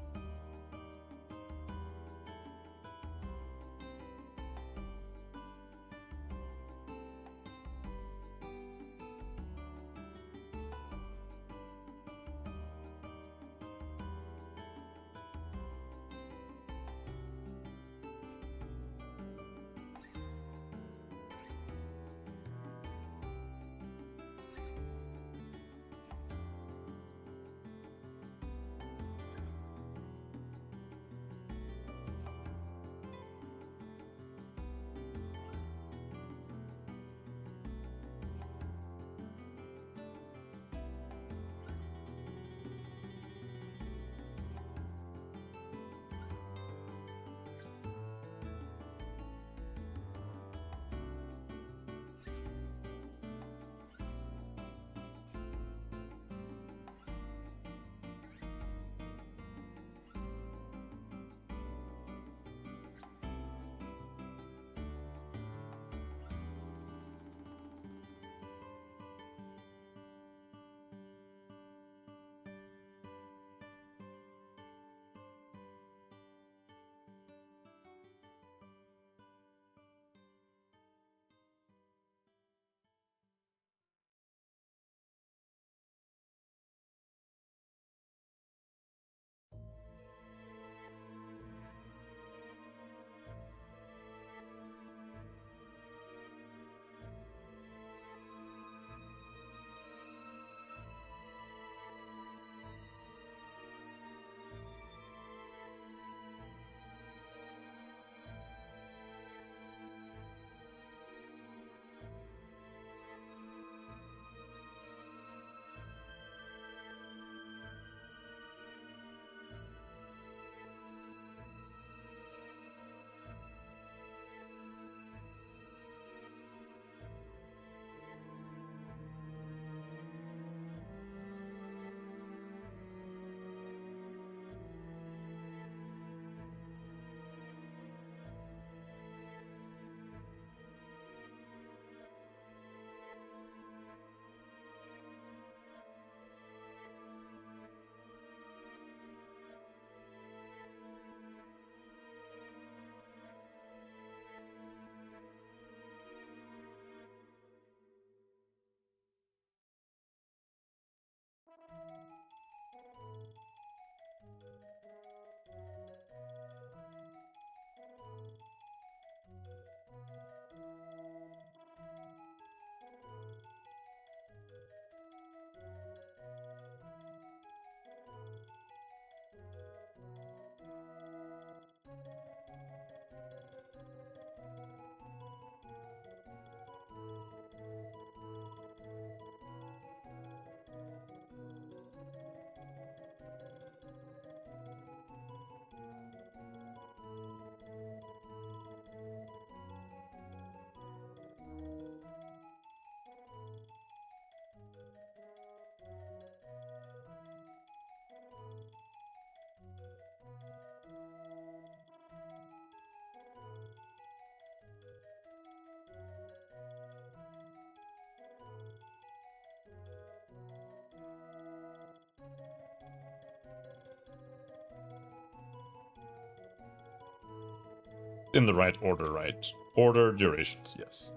In the right order, right? Order, durations, yes.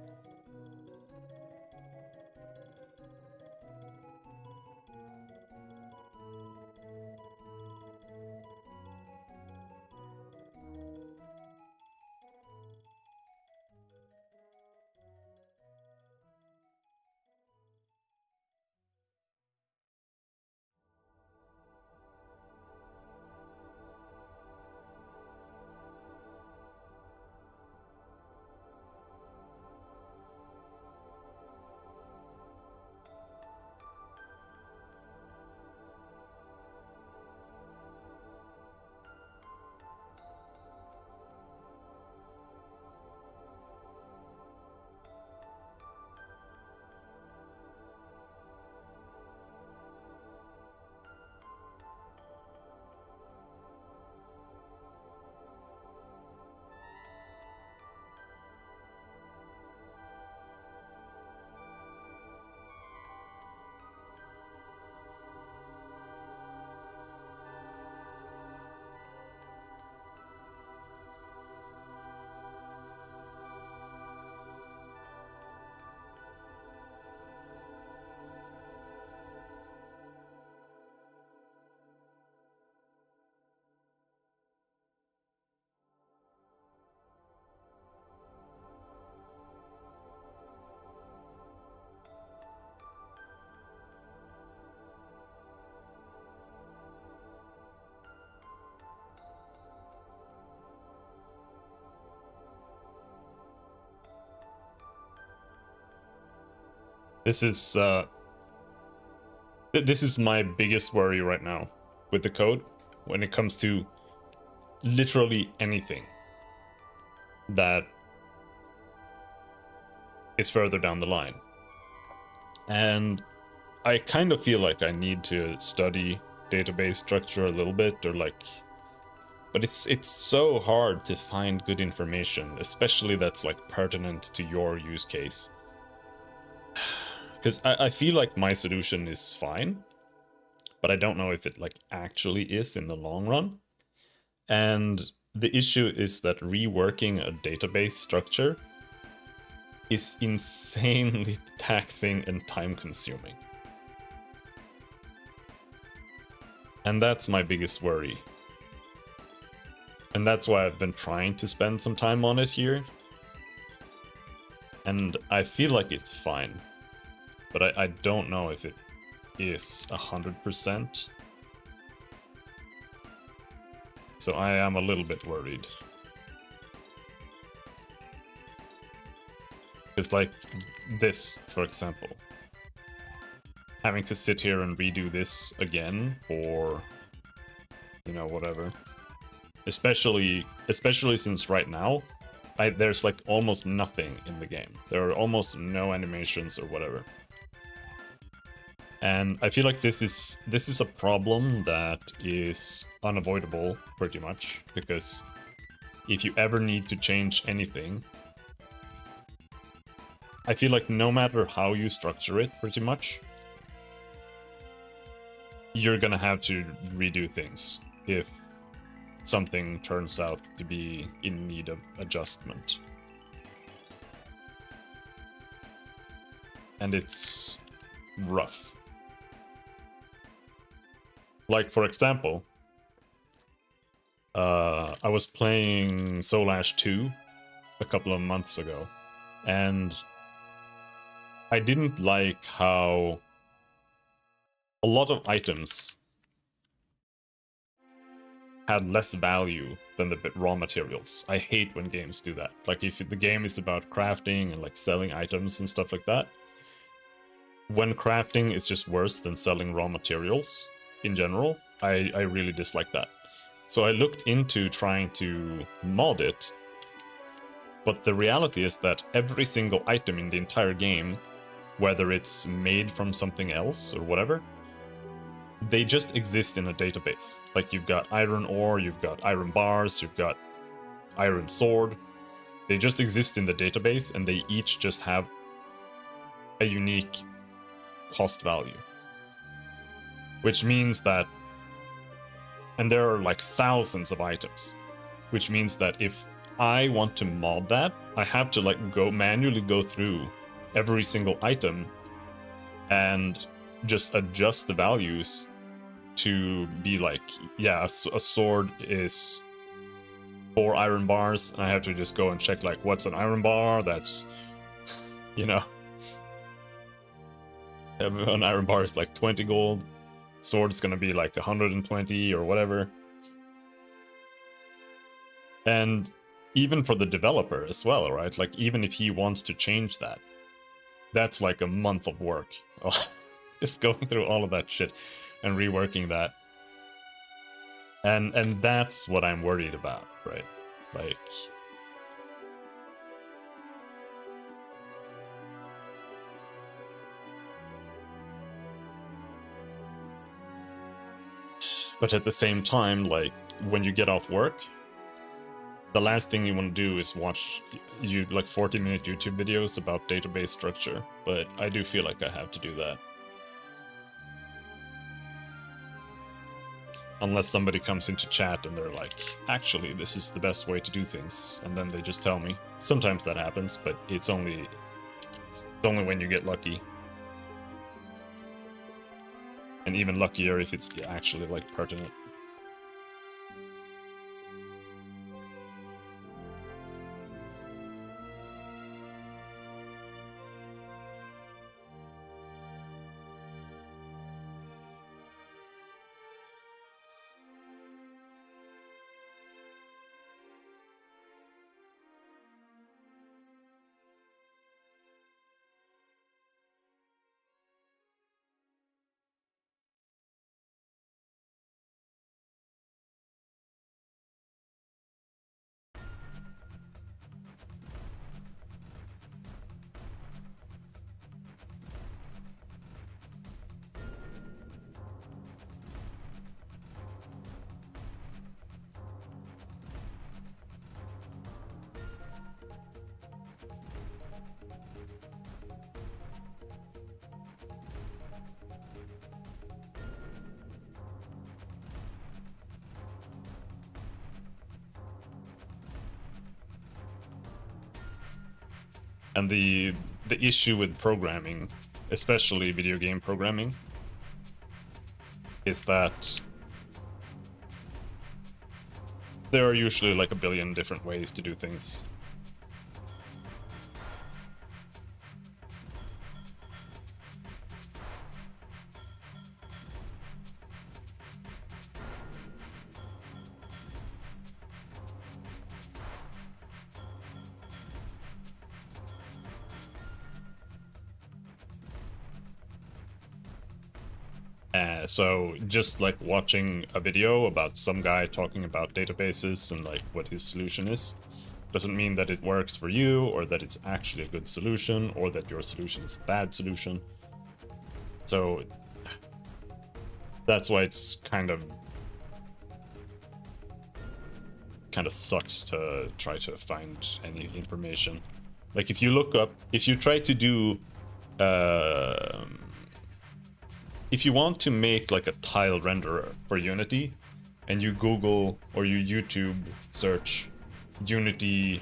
This is this is my biggest worry right now with the code when it comes to literally anything that is further down the line. And I kind of feel like I need to study database structure a little bit, or like, but it's so hard to find good information, especially that's like pertinent to your use case. Because I feel like my solution is fine, but I don't know if it like actually is in the long run. And the issue is that reworking a database structure is insanely taxing and time consuming. And that's my biggest worry. And that's why I've been trying to spend some time on it here. And I feel like it's fine. But I don't know if it is 100%. So I am a little bit worried. It's like this, for example. Having to sit here and redo this again, or, you know, whatever. Especially since right now, there's like almost nothing in the game. There are almost no animations or whatever. And I feel like this is a problem that is unavoidable, pretty much, because if you ever need to change anything, I feel like no matter how you structure it, pretty much, you're gonna have to redo things if something turns out to be in need of adjustment. And it's rough. Like, for example, I was playing Soul Ash 2 a couple of months ago, and I didn't like how a lot of items had less value than the raw materials. I hate when games do that. Like, if the game is about crafting and like selling items and stuff like that, when crafting is just worse than selling raw materials in general, I really dislike that. So I looked into trying to mod it, but the reality is that every single item in the entire game, whether it's made from something else or whatever, they just exist in a database. Like, you've got iron ore, you've got iron bars, you've got iron sword. They just exist in the database, and they each just have a unique cost value. Which means that, and there are like thousands of items, which means that if I want to mod that, I have to like manually go through every single item and just adjust the values to be like, yeah, a sword is 4 iron bars, and I have to just go and check like what's an iron bar. That's, you know, an iron bar is like 20 gold. Sword is gonna be like 120 or whatever. And even for the developer as well, right? Like even if he wants to change that, that's like a month of work. Just going through all of that shit and reworking that. And that's what I'm worried about, right? Like, but at the same time, like when you get off work, the last thing you want to do is watch like 40-minute YouTube videos about database structure. But I do feel like I have to do that. Unless somebody comes into chat and they're like, actually, this is the best way to do things, and then they just tell me. Sometimes that happens, but it's only when you get lucky. And even luckier if it's actually like pertinent. And the issue with programming, especially video game programming, is that there are usually like a billion different ways to do things. So just like watching a video about some guy talking about databases and like what his solution is doesn't mean that it works for you, or that it's actually a good solution, or that your solution is a bad solution. So that's why it's kind of sucks to try to find any information. Like if you look up, if you try to do if you want to make like a tile renderer for Unity, and you Google or you YouTube search Unity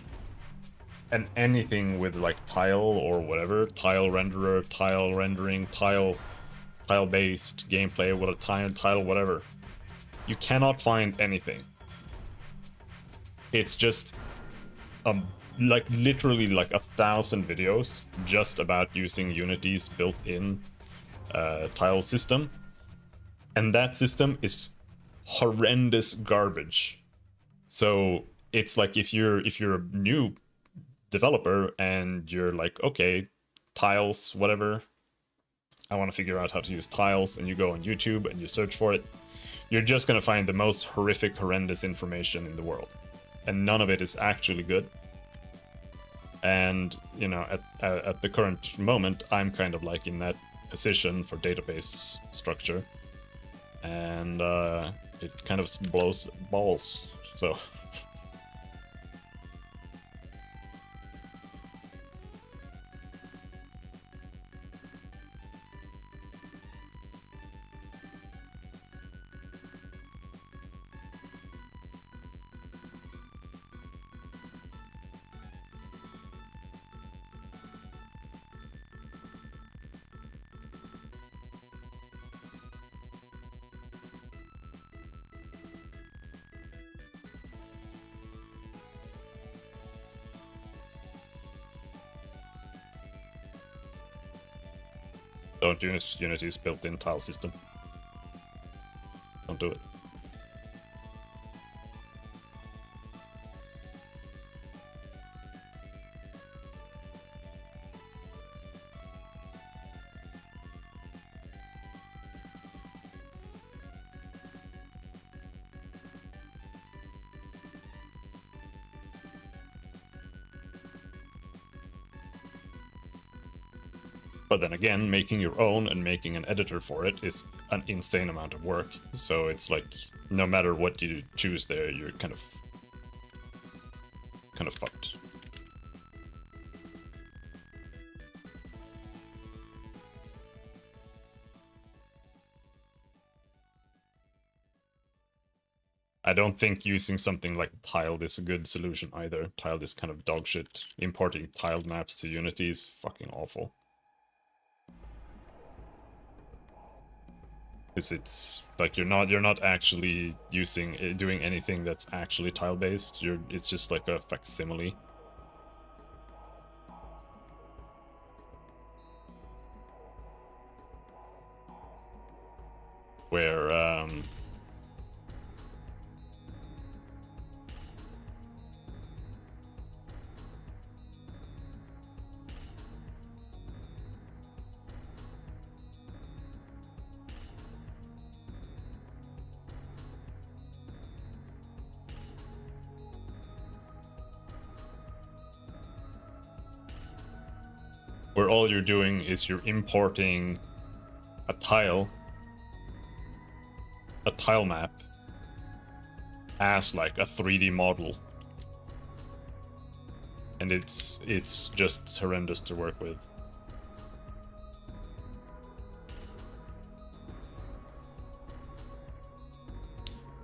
and anything with like tile or whatever, tile renderer, tile rendering, tile-based gameplay, with a tile, whatever, you cannot find anything. It's just like literally like 1,000 videos just about using Unity's built-in tile system, and that system is horrendous garbage. So it's like if you're a new developer and you're like, okay, tiles, whatever, I want to figure out how to use tiles, and you go on YouTube and you search for it, you're just gonna find the most horrific, horrendous information in the world, and none of it is actually good. And you know, at the current moment, I'm kind of like in that position for database structure, and it kind of blows balls. So Don't use Unity's built-in tile system. Don't do it. But then again, making your own and making an editor for it is an insane amount of work. So it's like, no matter what you choose there, you're kind of fucked. I don't think using something like tiled is a good solution either. Tiled is kind of dog shit. Importing tiled maps to Unity is fucking awful. Because it's like you're not actually doing anything that's actually tile based. It's just like a facsimile. Where all you're doing is you're importing a tile map as like a 3D model, and it's just horrendous to work with.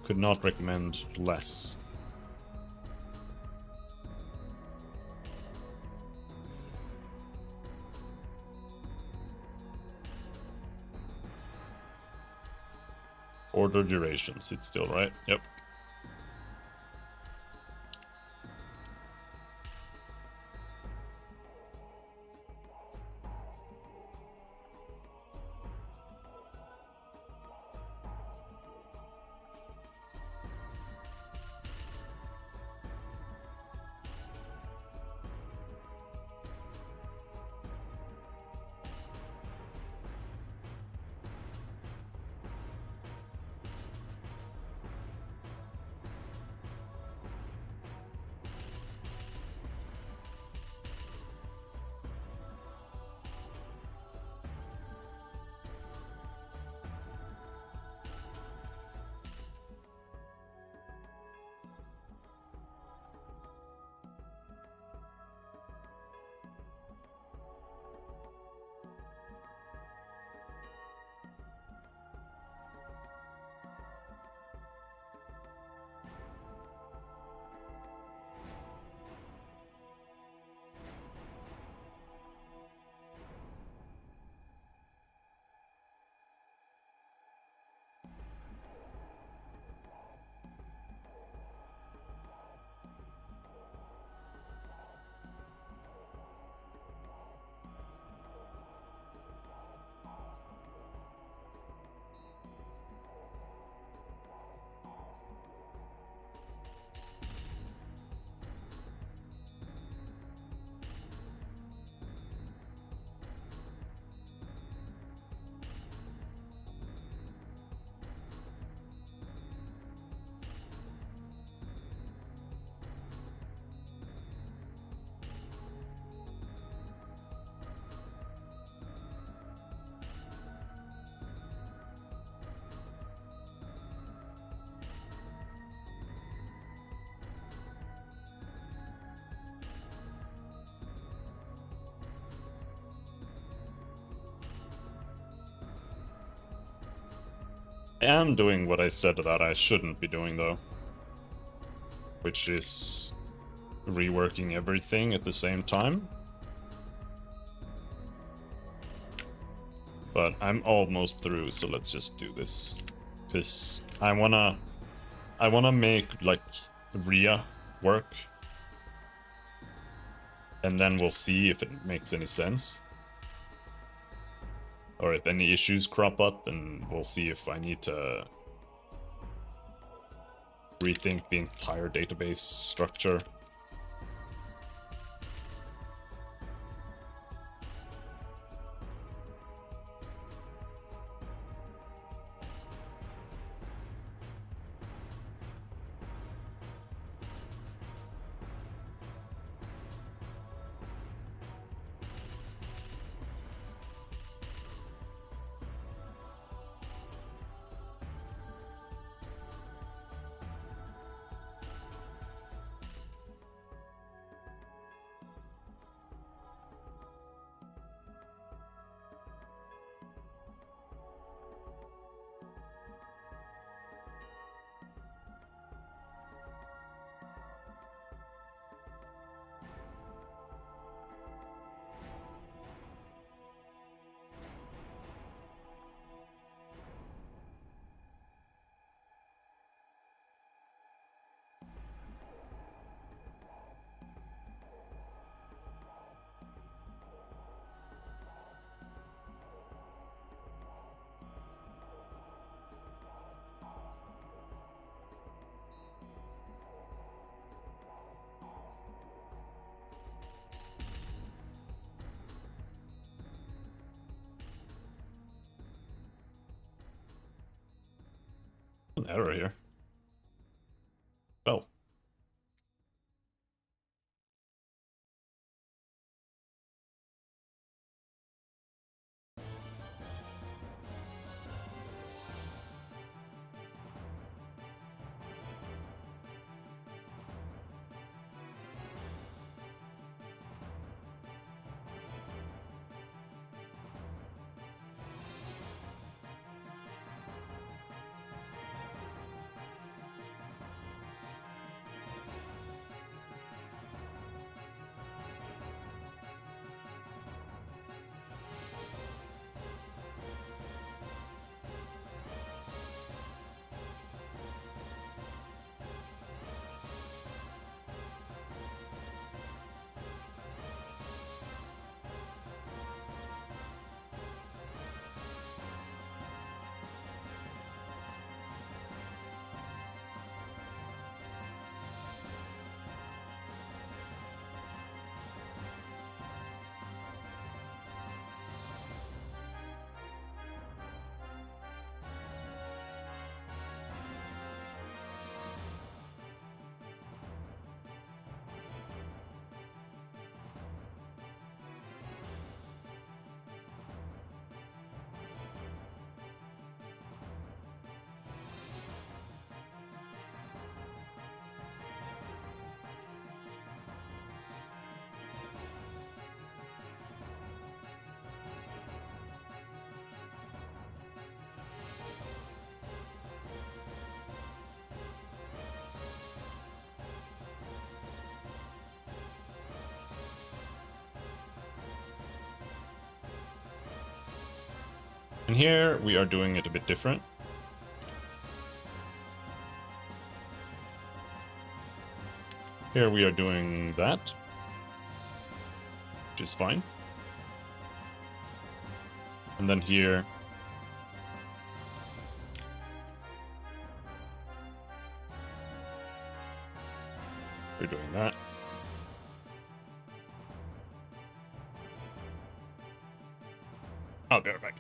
Could not recommend less. Order durations, it's still right. Yep. I am doing what I said that I shouldn't be doing, though. Which is reworking everything at the same time. But I'm almost through, so let's just do this. Because I wanna make, like, Rhea work. And then we'll see if it makes any sense. or if any issues crop up, and we'll see if I need to rethink the entire database structure. An error here. Oh. And here we are doing it a bit different. Here we are doing that, which is fine. And then here, we're doing that. I'll be right back.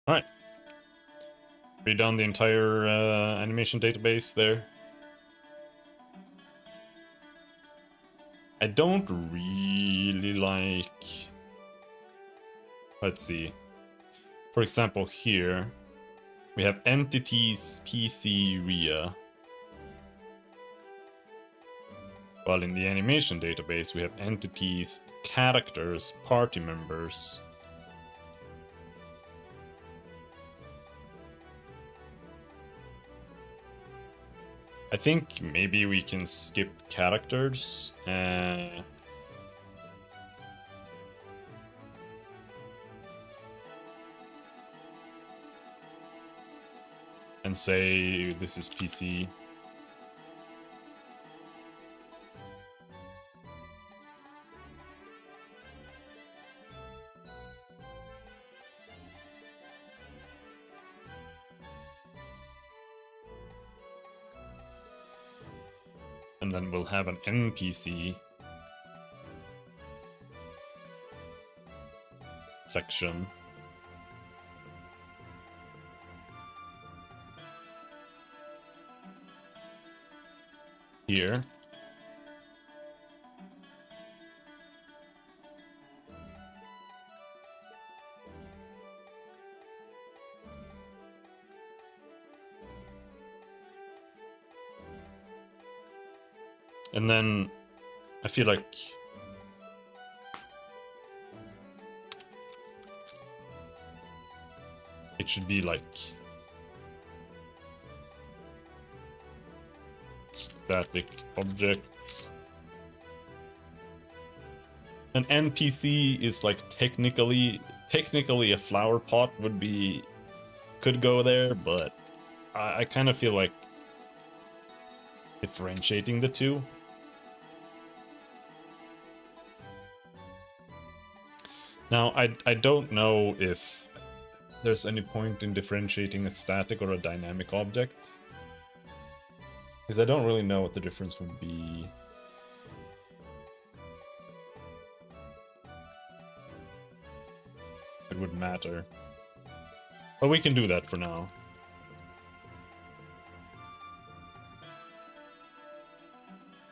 All right. Read down the entire animation database there. I don't really like... Let's see. For example, here we have entities PC RIA. While in the animation database, we have entities, characters, party members. I think maybe we can skip characters. And say this is PC. And then we'll have an NPC section. Here. And then I feel like it should be like static objects. An NPC is like technically a flower pot could go there, but I kind of feel like differentiating the two. Now, I don't know if there's any point in differentiating a static or a dynamic object, because I don't really know what the difference would be. It would matter. But we can do that for now.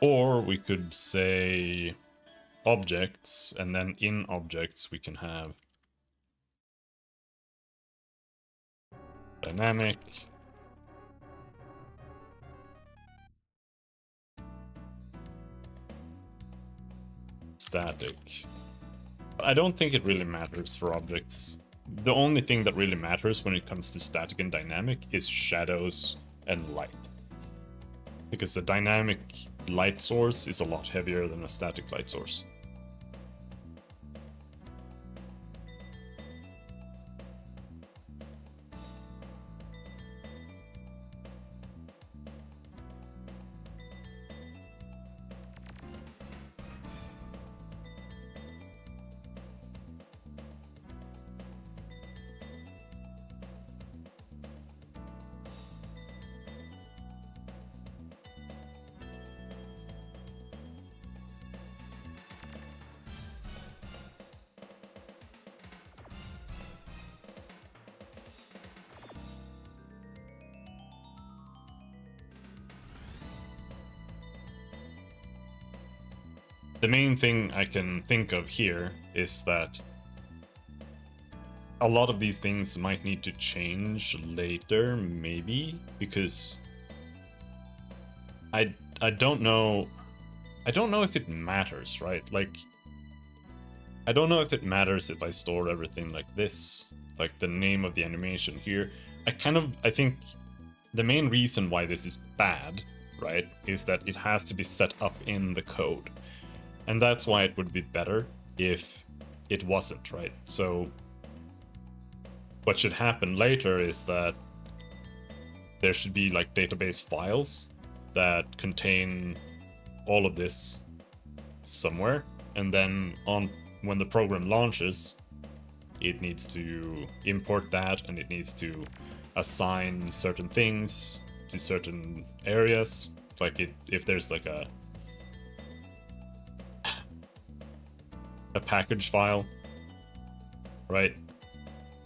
Or we could say objects, and then in objects we can have dynamic, static. I don't think it really matters for objects. The only thing that really matters when it comes to static and dynamic is shadows and light. Because the dynamic light source is a lot heavier than a static light source. The main thing I can think of here is that a lot of these things might need to change later, maybe, because I don't know. I don't know if it matters, right? Like, I don't know if it matters if I store everything like this, like the name of the animation here. I think the main reason why this is bad, right, is that it has to be set up in the code. And that's why it would be better if it wasn't, right? So what should happen later is that there should be like database files that contain all of this somewhere, and then when the program launches, it needs to import that, and it needs to assign certain things to certain areas. Like if there's like a package file, right?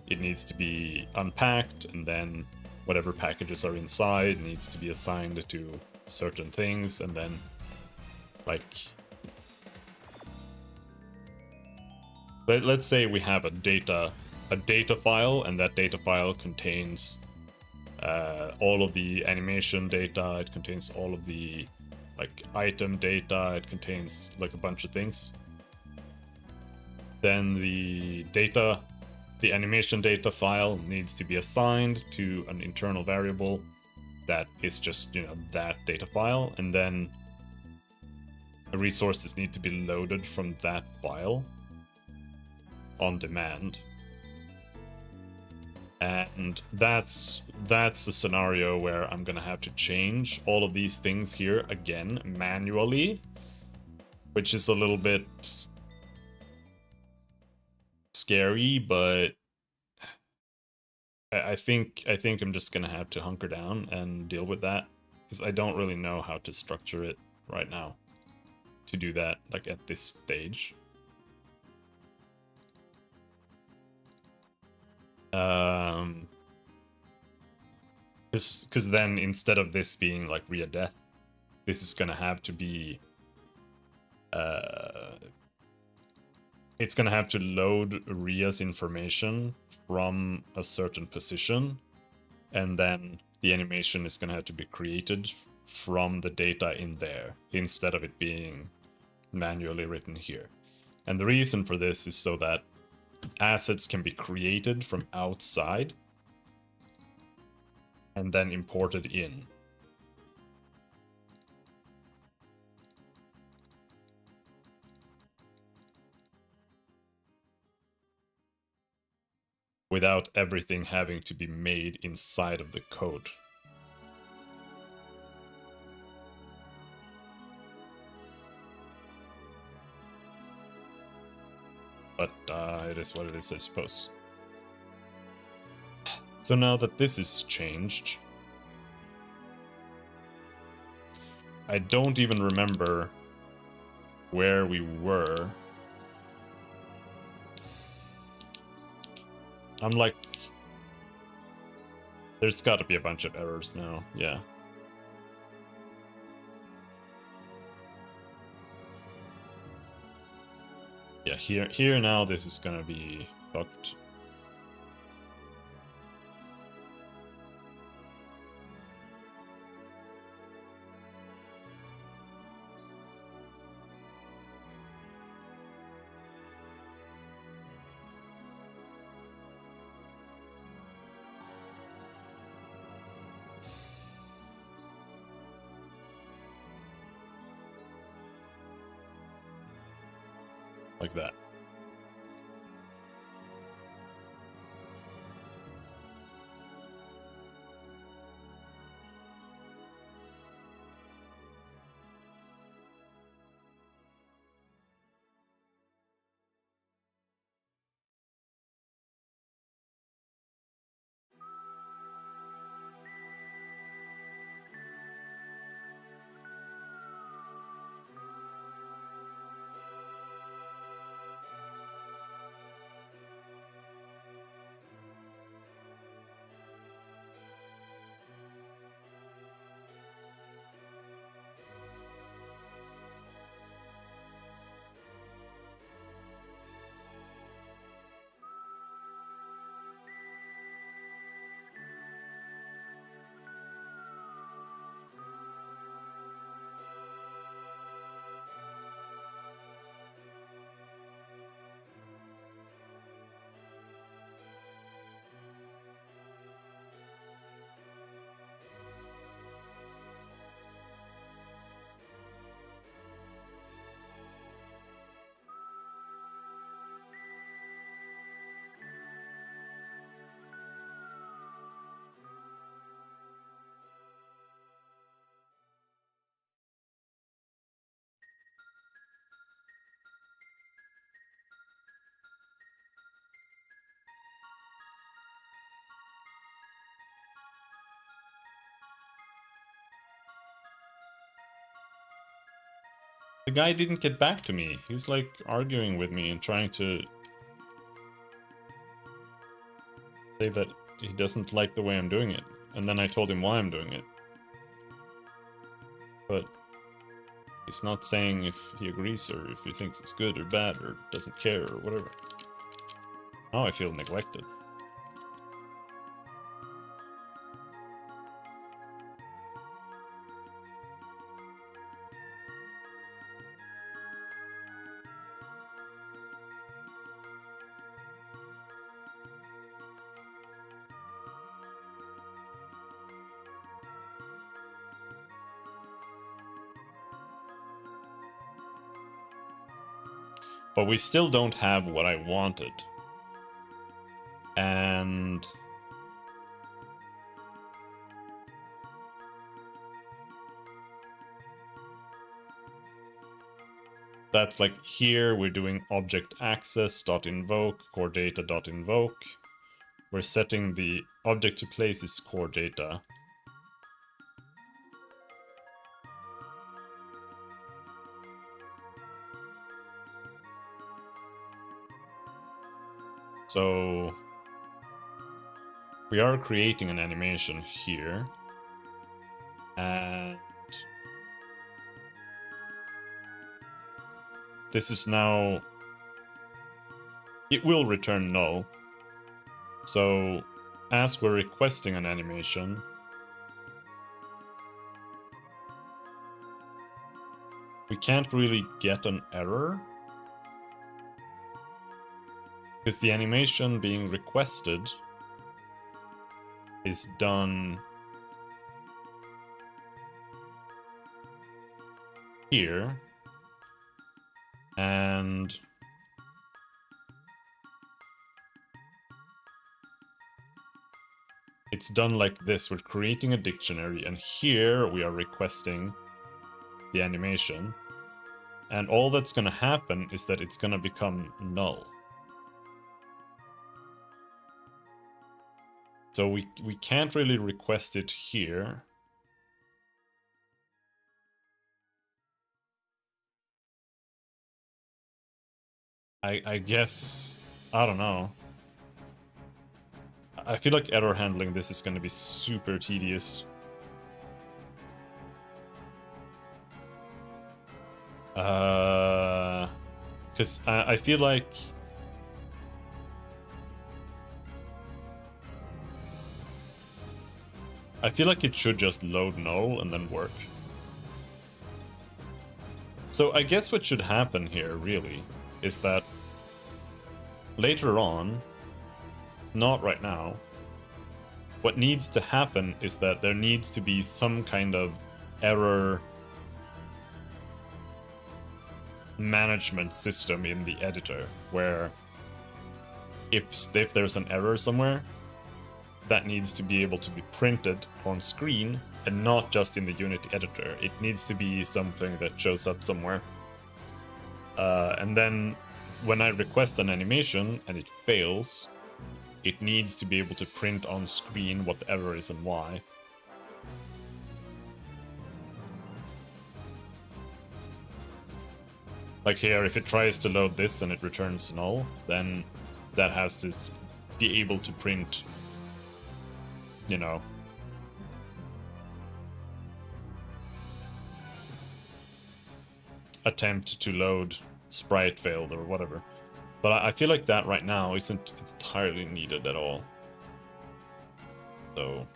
it needs to be unpacked, and then whatever packages are inside needs to be assigned to certain things, and then like let's say we have a data file, and that data file contains all of the animation data, it contains all of the like item data, it contains like a bunch of things. Then the animation data file needs to be assigned to an internal variable that is just, you know, that data file, and then the resources need to be loaded from that file on demand. And that's a scenario where I'm gonna have to change all of these things here again manually, which is a little bit scary, but I think I'm just gonna have to hunker down and deal with that, because I don't really know how to structure it right now to do that, like at this stage. Because then instead of this being like Rhea Death, this is gonna have to be it's gonna have to load Rhea's information from a certain position, and then the animation is gonna have to be created from the data in there instead of it being manually written here. And the reason for this is so that assets can be created from outside and then imported in. Without everything having to be made inside of the code. But it is what it is, I suppose. So now that this is changed, I don't even remember where we were. I'm like, there's got to be a bunch of errors now, yeah. Yeah, here now this is gonna be fucked. Like that. The guy didn't get back to me. He's like arguing with me and trying to... say that he doesn't like the way I'm doing it, and then I told him why I'm doing it. But he's not saying if he agrees or if he thinks it's good or bad or doesn't care or whatever. Now I feel neglected. But we still don't have what I wanted. And that's like here we're doing object access.invoke, core data.invoke. We're setting the object to place is core data. So we are creating an animation here. And this is now, it will return null. So as we're requesting an animation, we can't really get an error because the animation being requested is done here, and it's done like this. We're creating a dictionary, and here we are requesting the animation, and all that's going to happen is that it's going to become null. So we can't really request it here. I guess, I don't know. I feel like error handling this is going to be super tedious. Because I feel like it should just load null and then work. So I guess what should happen here, really, is that later on, not right now, what needs to happen is that there needs to be some kind of error management system in the editor, where if there's an error somewhere, that needs to be able to be printed on screen and not just in the Unity editor. It needs to be something that shows up somewhere. And then when I request an animation and it fails, it needs to be able to print on screen what the error is and why. Like here, if it tries to load this and it returns null, then that has to be able to print, you know, attempt to load sprite failed or whatever. But I feel like that right now isn't entirely needed at all. So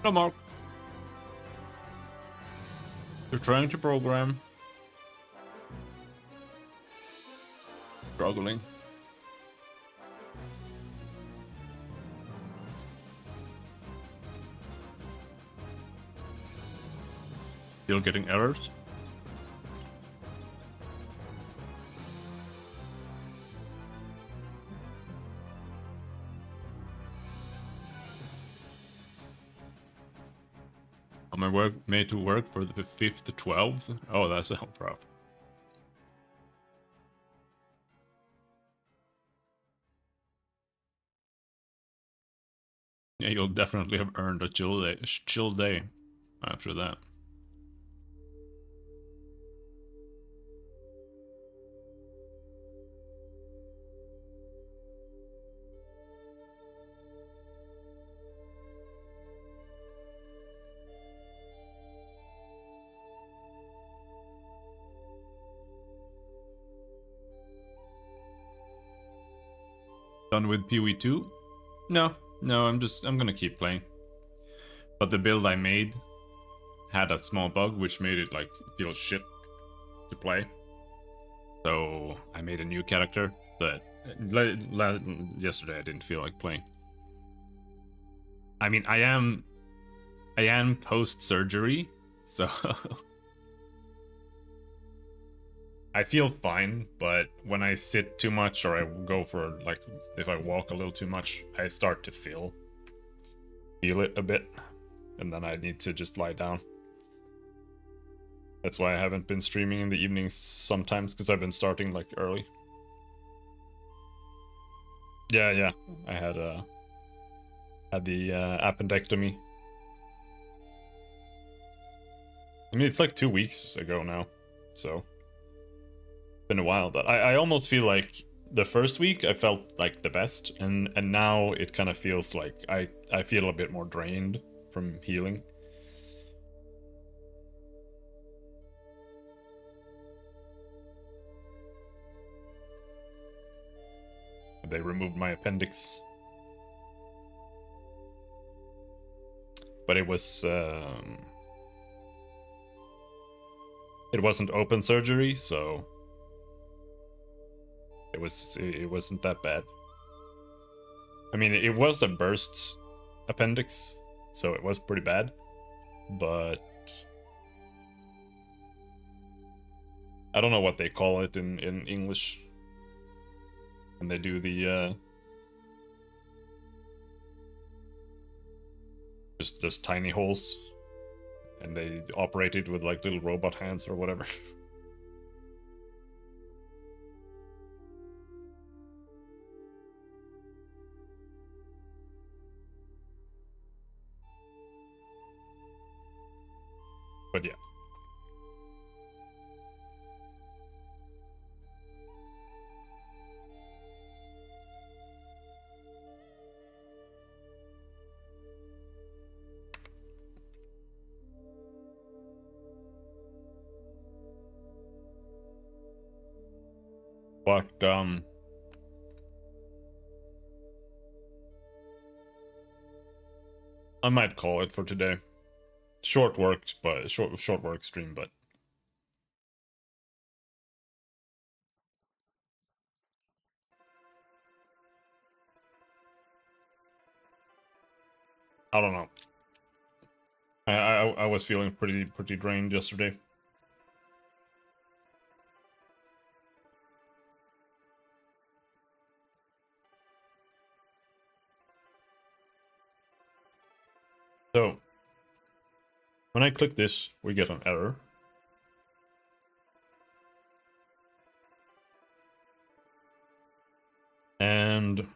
no, Mark. You're trying to program. Struggling. Still getting errors. My work made to work for the 5th to 12th. Oh, that's a rough. Yeah, you'll definitely have earned a chill day after that. Done with PoE 2? No, I'm gonna keep playing. But the build I made had a small bug which made it like feel shit to play. So I made a new character, but yesterday I didn't feel like playing. I mean, I am post-surgery, so I feel fine, but when I sit too much or I go for, like, if I walk a little too much, I start to feel it a bit, and then I need to just lie down. That's why I haven't been streaming in the evenings sometimes, because I've been starting, like, early. Yeah, I had the appendectomy. I mean, it's like 2 weeks ago now, so been a while, but I almost feel like the first week I felt like the best, and now it kind of feels like I feel a bit more drained from healing. They removed my appendix, but it wasn't open surgery, so it wasn't that bad. I mean, it was a burst appendix, so it was pretty bad, but I don't know what they call it in English when they do the just tiny holes, and they operate it with like little robot hands or whatever. But yeah. But I might call it for today. Short work stream, but I don't know. I was feeling pretty drained yesterday. So when I click this, we get an error. And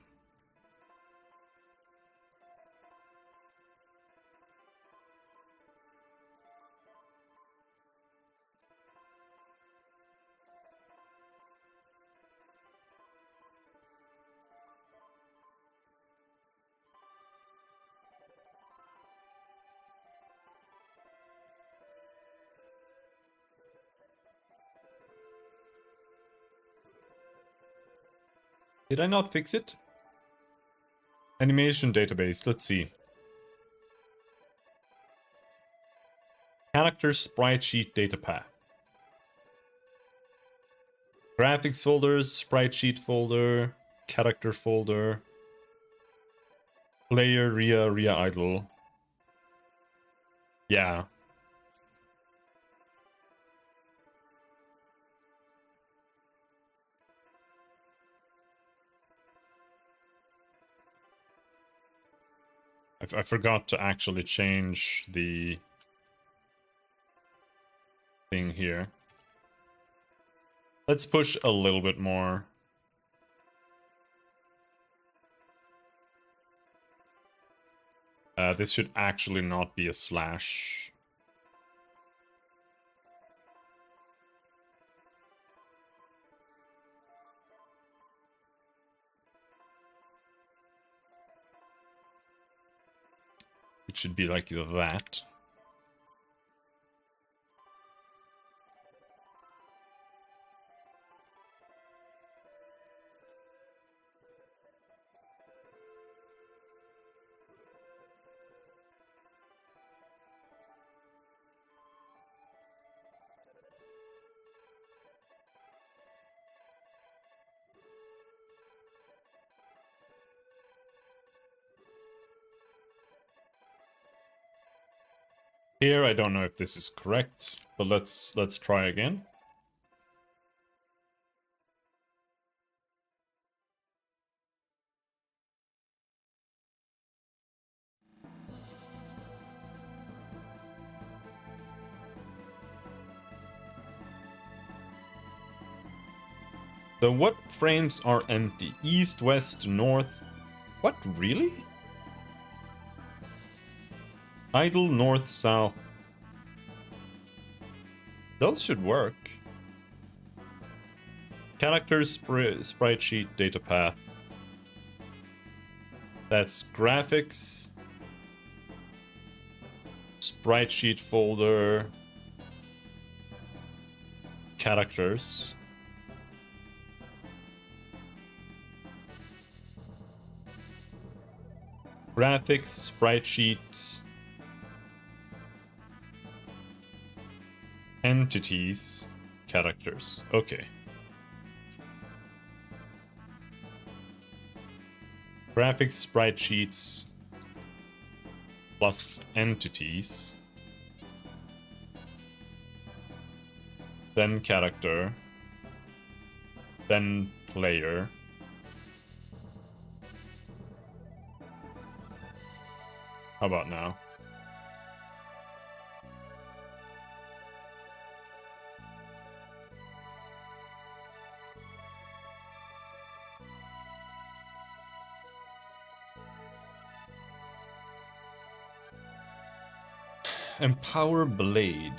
did I not fix it? Animation database, let's see. Character sprite sheet data path. Graphics folders, sprite sheet folder, character folder, player, Ria idle. Yeah. I forgot to actually change the thing here. Let's push a little bit more. This should actually not be a slash. It should be like that. Here, I don't know if this is correct, but let's try again. So what frames are empty? East, west, north? What, really? Idle, north, south. Those should work. Characters, sprite sheet, data path. That's graphics. Sprite sheet folder. Characters. Graphics, sprite sheet. Entities, characters. Okay. Graphics, sprite sheets, plus entities. Then character. Then player. How about now? Empower blade.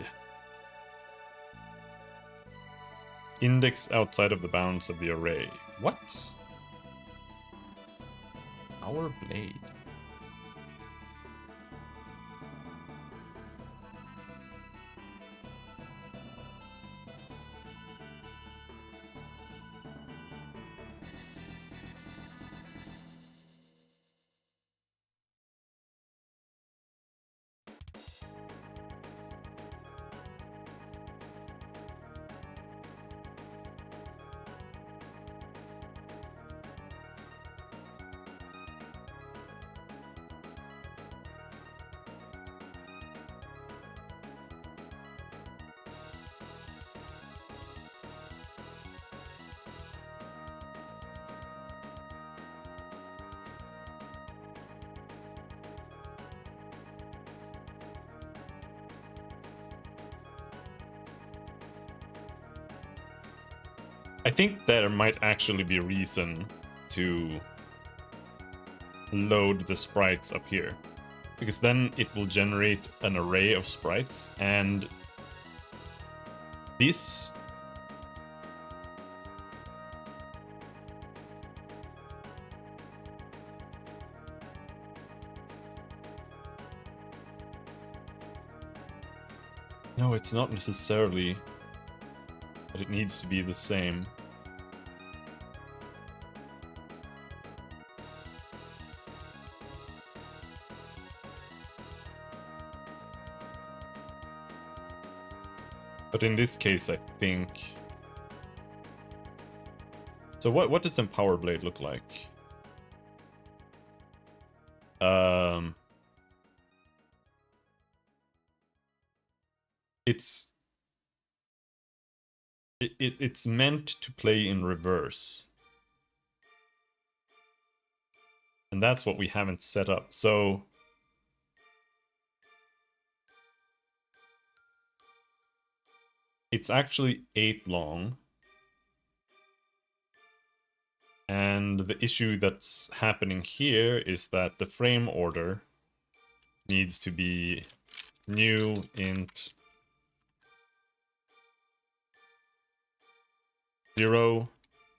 Index outside of the bounds of the array. What? Power blade. I think there might actually be a reason to load the sprites up here, because then it will generate an array of sprites, and this no, it's not necessarily that it needs to be the same. But in this case, I think... So what does Empower Blade look like? It's meant to play in reverse. And that's what we haven't set up. So It's actually 8 long. And the issue that's happening here is that the frame order needs to be new int 0,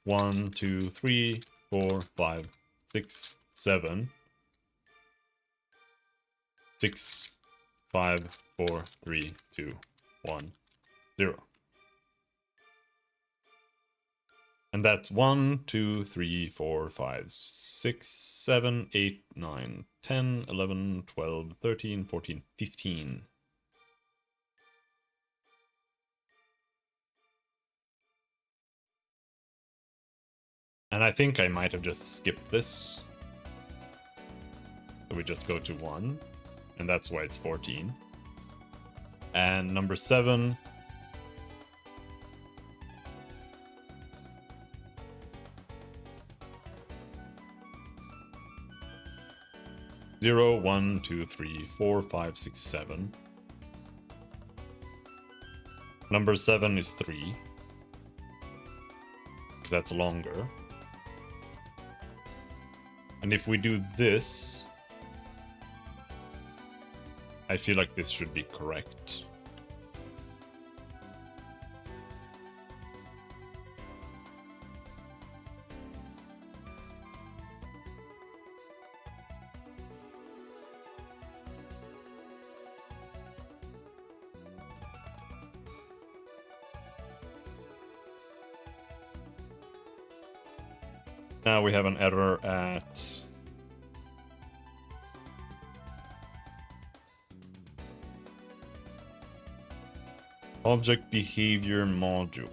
1, 2, 3, 4, 5, 6, 7, 6, 5, 4, 3, 2, 1, 0. And that's 1, 2, 3, 4, 5, 6, 7, 8, 9, 10, 11, 12, 13, 14, 15. And I think I might have just skipped this. So we just go to 1, and that's why it's 14. And number 7. Zero, 1, 2, 3, 4, 5, 6, 7. Number 7 is 3. Because that's longer. And if we do this, I feel like this should be correct. Now we have an error at object behavior module.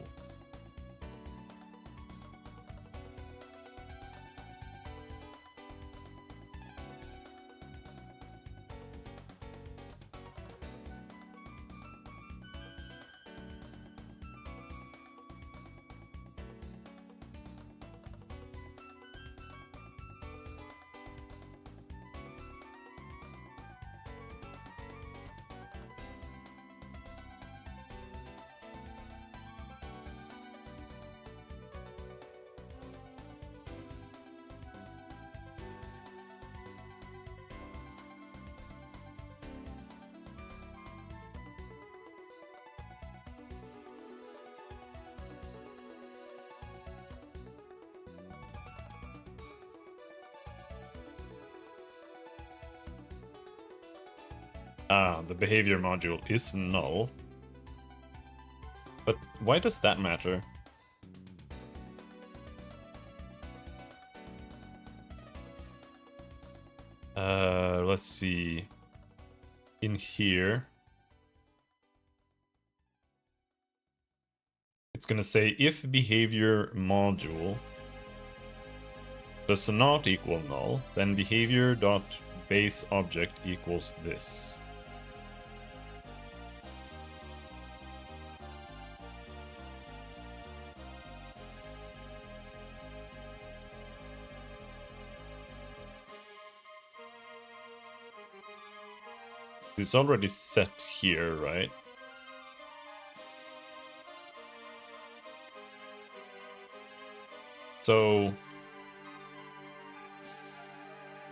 The behavior module is null. But why does that matter? Let's see. In here, it's gonna say if behavior module does not equal null, then behavior dot base object equals this. It's already set here, right? So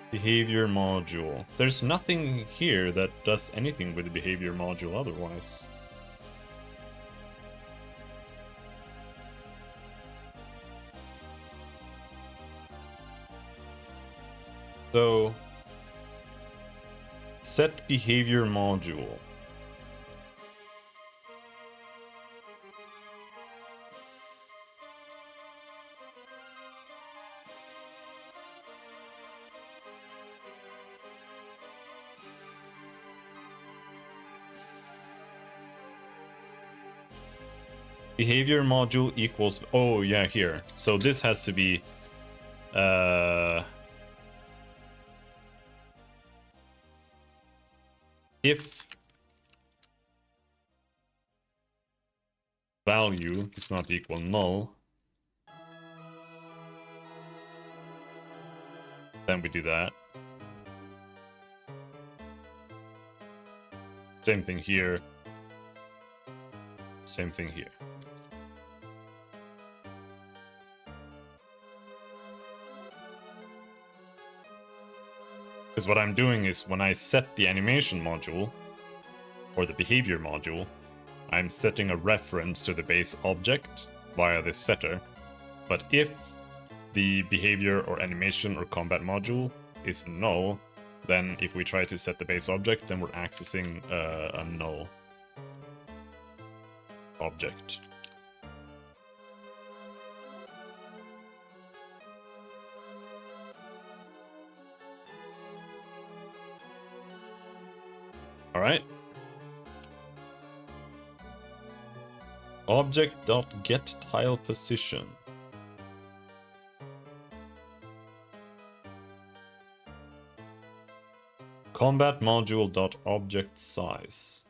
behavior module. There's nothing here that does anything with the behavior module otherwise. So set behavior module. Behavior module equals, oh yeah, here. So this has to be if value is not equal null, then we do that. Same thing here. Same thing here. Because what I'm doing is when I set the animation module, or the behavior module, I'm setting a reference to the base object via this setter. But if the behavior or animation or combat module is null, then if we try to set the base object, then we're accessing a null object. All right. Object.getTilePosition. Combat module.objectSize.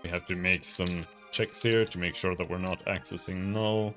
We have to make some checks here to make sure that we're not accessing null.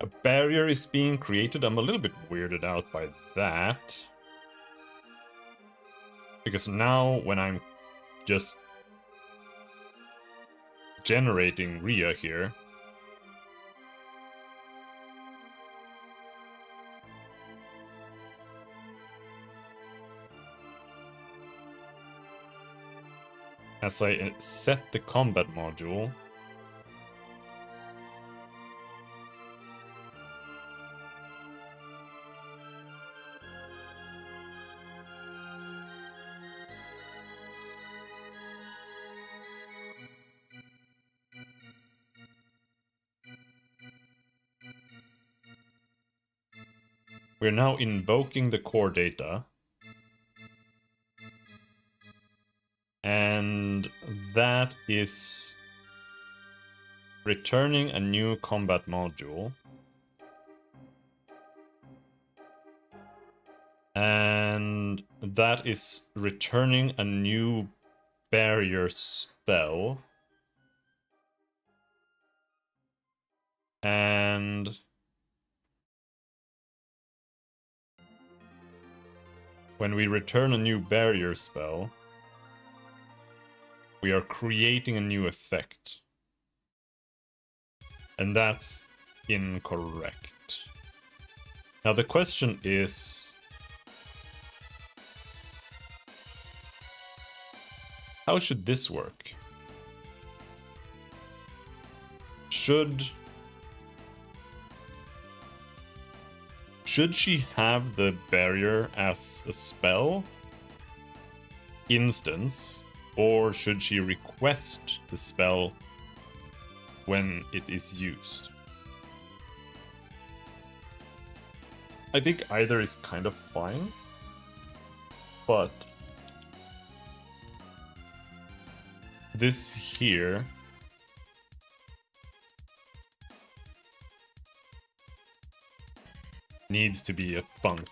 A barrier is being created. I'm a little bit weirded out by that. Because now when I'm just generating Rhea here, as I set the combat module, we're now invoking the core data. And that is returning a new combat module. And that is returning a new barrier spell. And when we return a new barrier spell, we are creating a new effect. And that's incorrect. Now the question is, how should this work? Should she have the barrier as a spell instance, or should she request the spell when it is used? I think either is kind of fine, but this here needs to be a funk.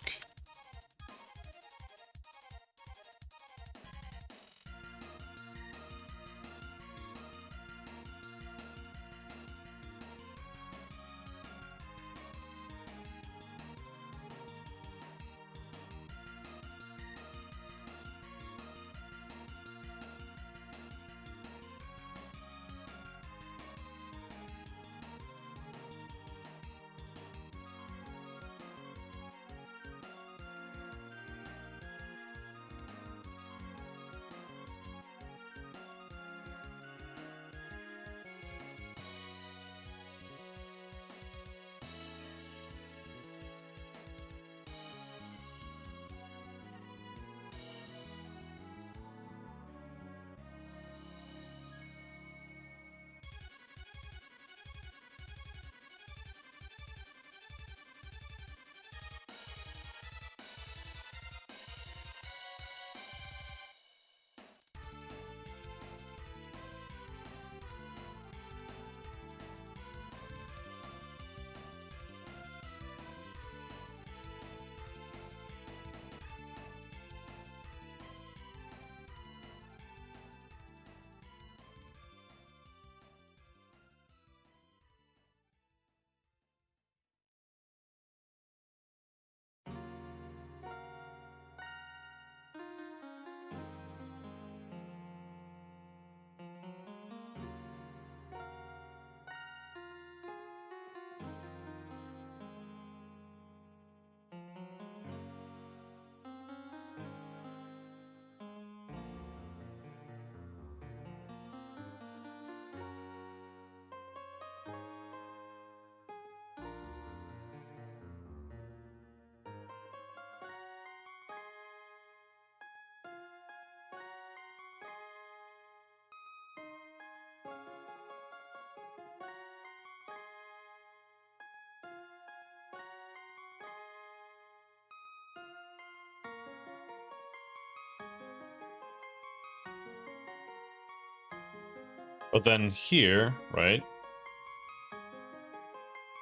But then here, right?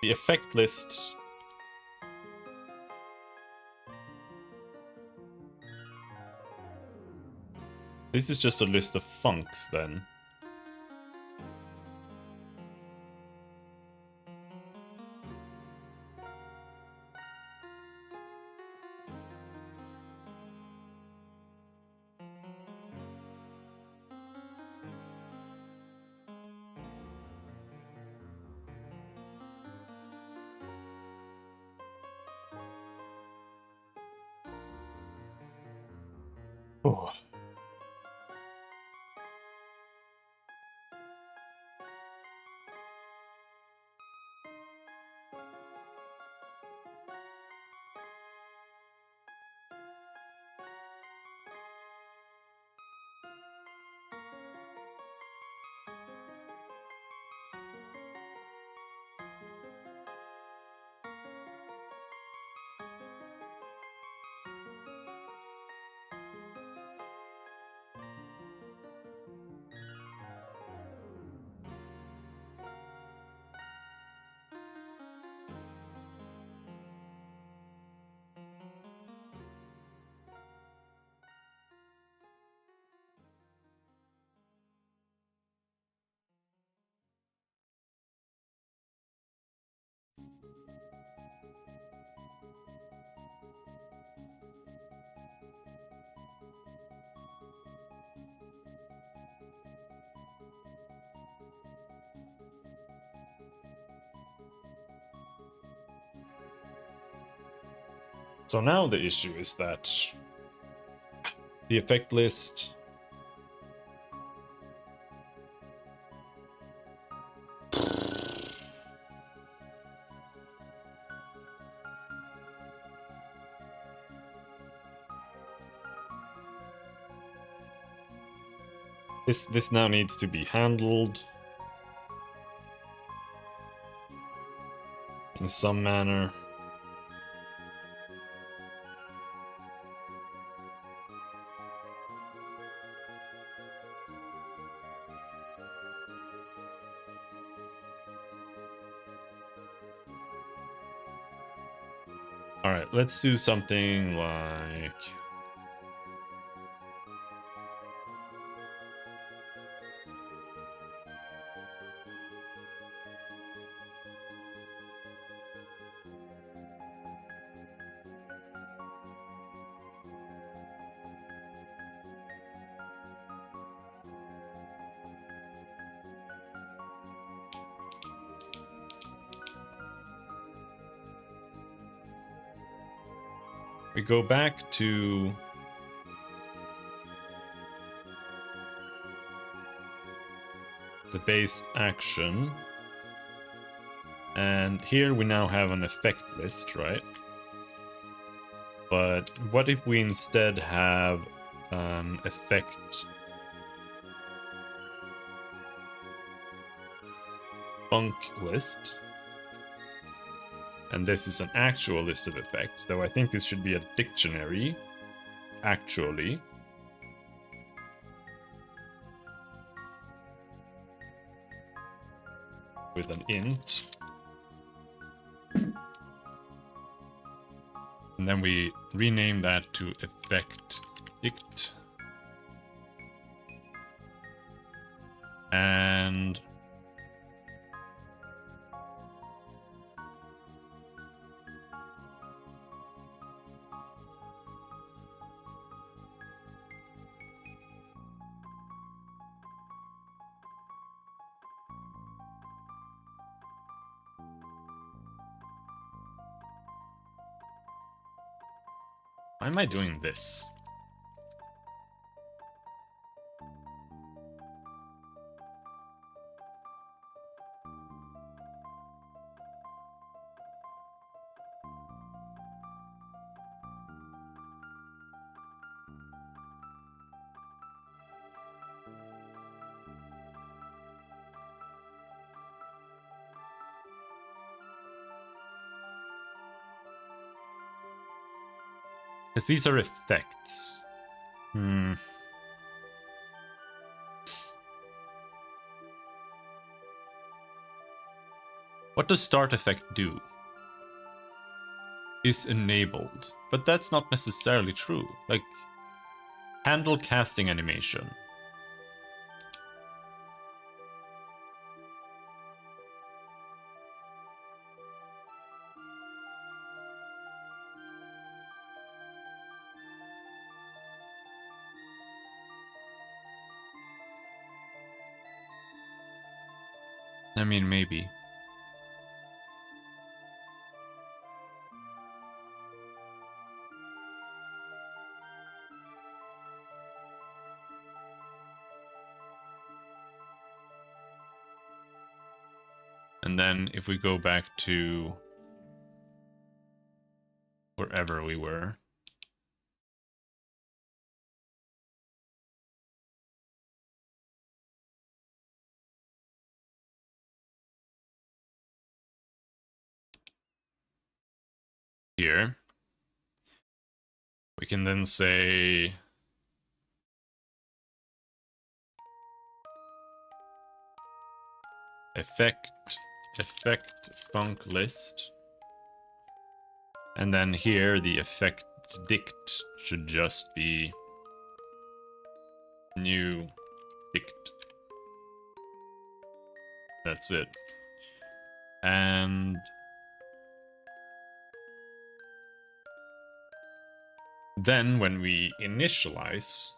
The effect list. This is just a list of funks then. Oh. So now the issue is that the effect list this now needs to be handled in some manner. All right, let's do something like we go back to the base action. And here we now have an effect list, right? But what if we instead have an effect funk list? And this is an actual list of effects, though I think this should be a dictionary, actually. With an int. And then we rename that to effect dict. And why am I doing this? Because these are effects. What does start effect do? Is enabled. But that's not necessarily true. Like, handle casting animation. I mean, maybe. And then if we go back to wherever we were. Here. We can then say effect funk list. And then here the effect dict should just be new dict. That's it. And then when we initialize,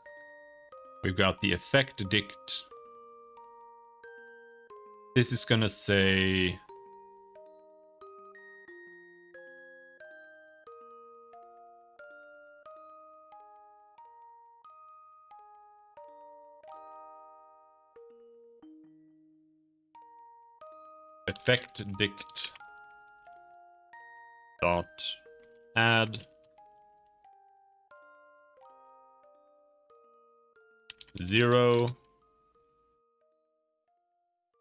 we've got the effect dict. This is gonna say effect dict dot add 0,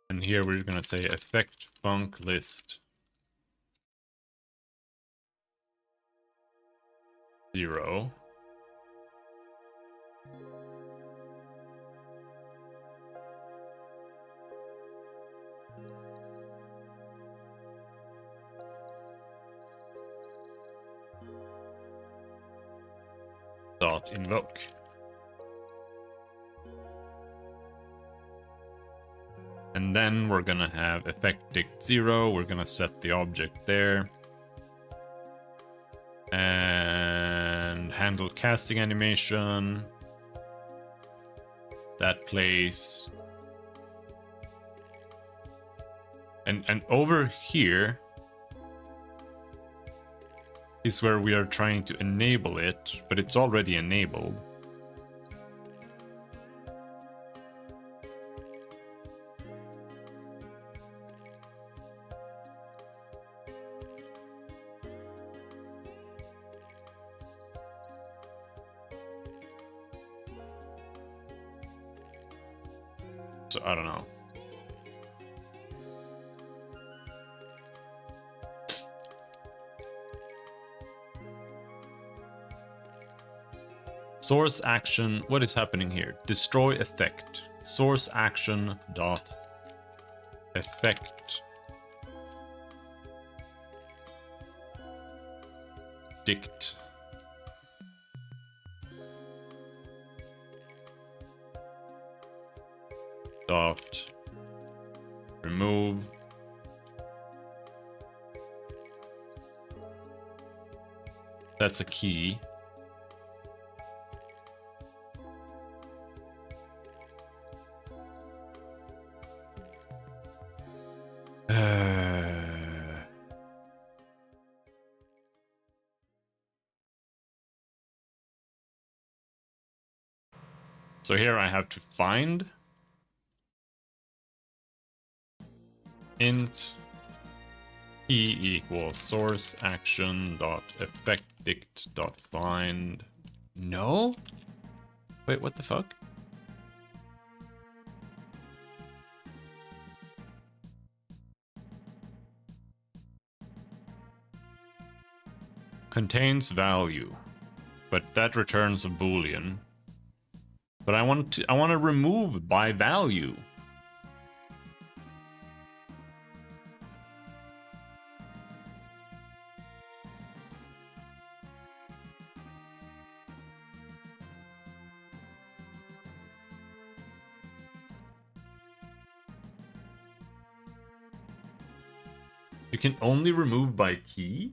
and here we're gonna say effect func list 0. Dot invoke. And then we're gonna have effect dict 0. We're gonna set the object there. And handle casting animation. That plays. And over here is where we are trying to enable it, but it's already enabled. So I don't know. Source action, what is happening here? Destroy effect. Source action dot effect dict dot remove that's a key. So here I have to find int key equals source action dot effect dict dot find. No? Wait, what the fuck? Contains value, but that returns a boolean. But I want to remove by value. You can only remove by key?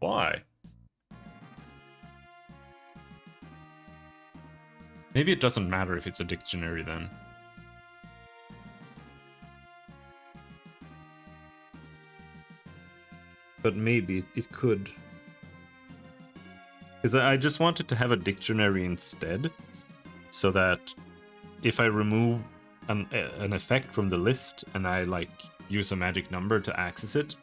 Why? Maybe it doesn't matter if it's a dictionary then. But maybe it could. Because I just wanted to have a dictionary instead, so that if I remove an effect from the list and I like use a magic number to access it,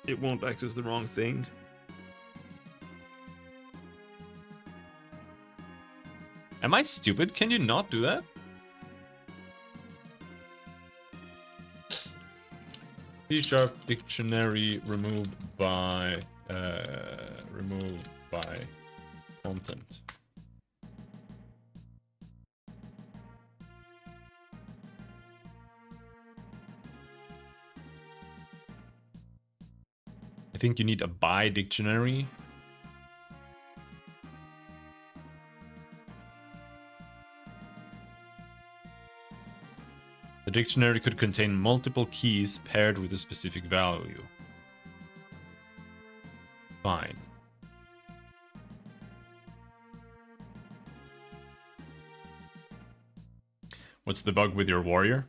it won't access the wrong thing. Am I stupid? Can you not do that? C# dictionary removed by content. I think you need a by dictionary. The dictionary could contain multiple keys paired with a specific value. Fine. What's the bug with your warrior?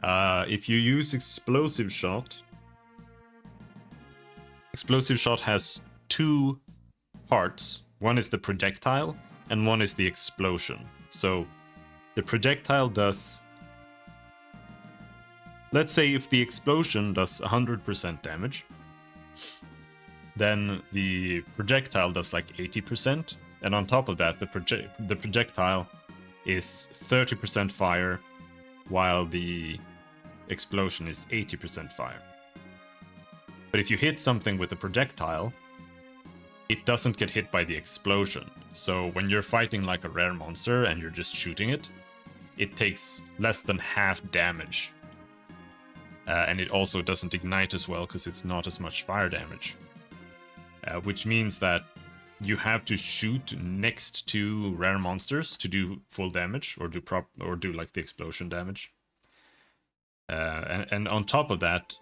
If you use explosive shot, explosive shot has two parts. One is the projectile, and one is the explosion. So the projectile does... Let's say if the explosion does 100% damage, then the projectile does like 80%, and on top of that, the projectile is 30% fire, while the explosion is 80% fire. But if you hit something with a projectile, it doesn't get hit by the explosion. So when you're fighting like a rare monster and you're just shooting it, it takes less than half damage. And it also doesn't ignite as well because it's not as much fire damage. Which means that you have to shoot next to rare monsters to do full damage or do like the explosion damage. And on top of that,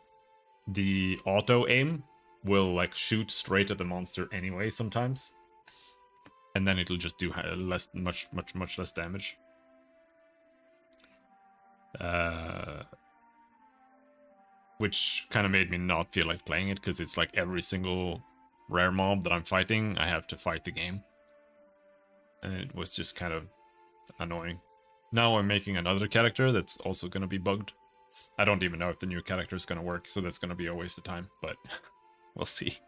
the auto aim will like shoot straight at the monster anyway sometimes, and then it'll just do much less damage. Which kind of made me not feel like playing it, because it's like every single rare mob that I'm fighting, I have to fight the game. And it was just kind of annoying. Now I'm making another character that's also going to be bugged. I don't even know if the new character is going to work, so that's going to be a waste of time, but we'll see.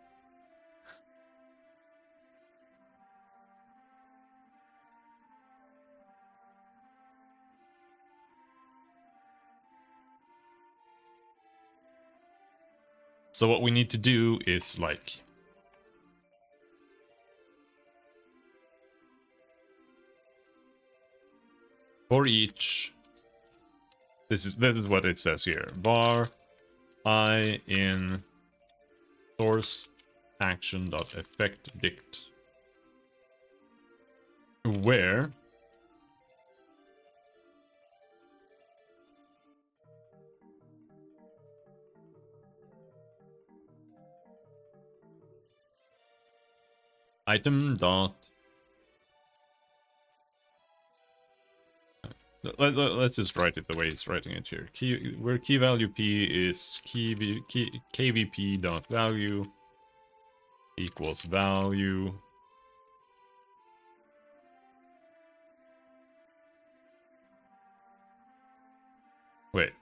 So what we need to do is like... For each... This is what it says here. Var I in source action.effect dict. Where item dot... Let's just write it the way it's writing it here. Where key value p is kvp dot value equals value. Wait.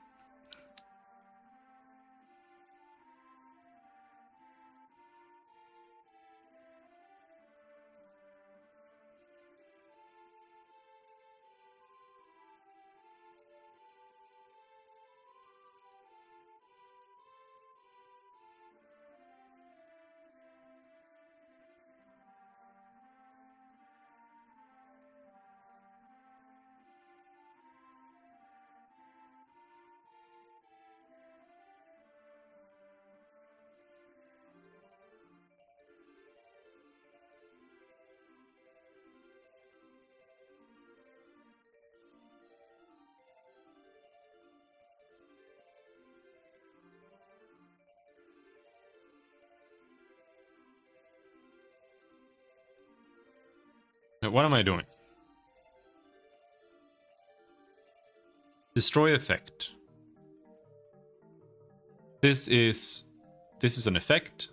Now, what am I doing? Destroy effect. This is an effect.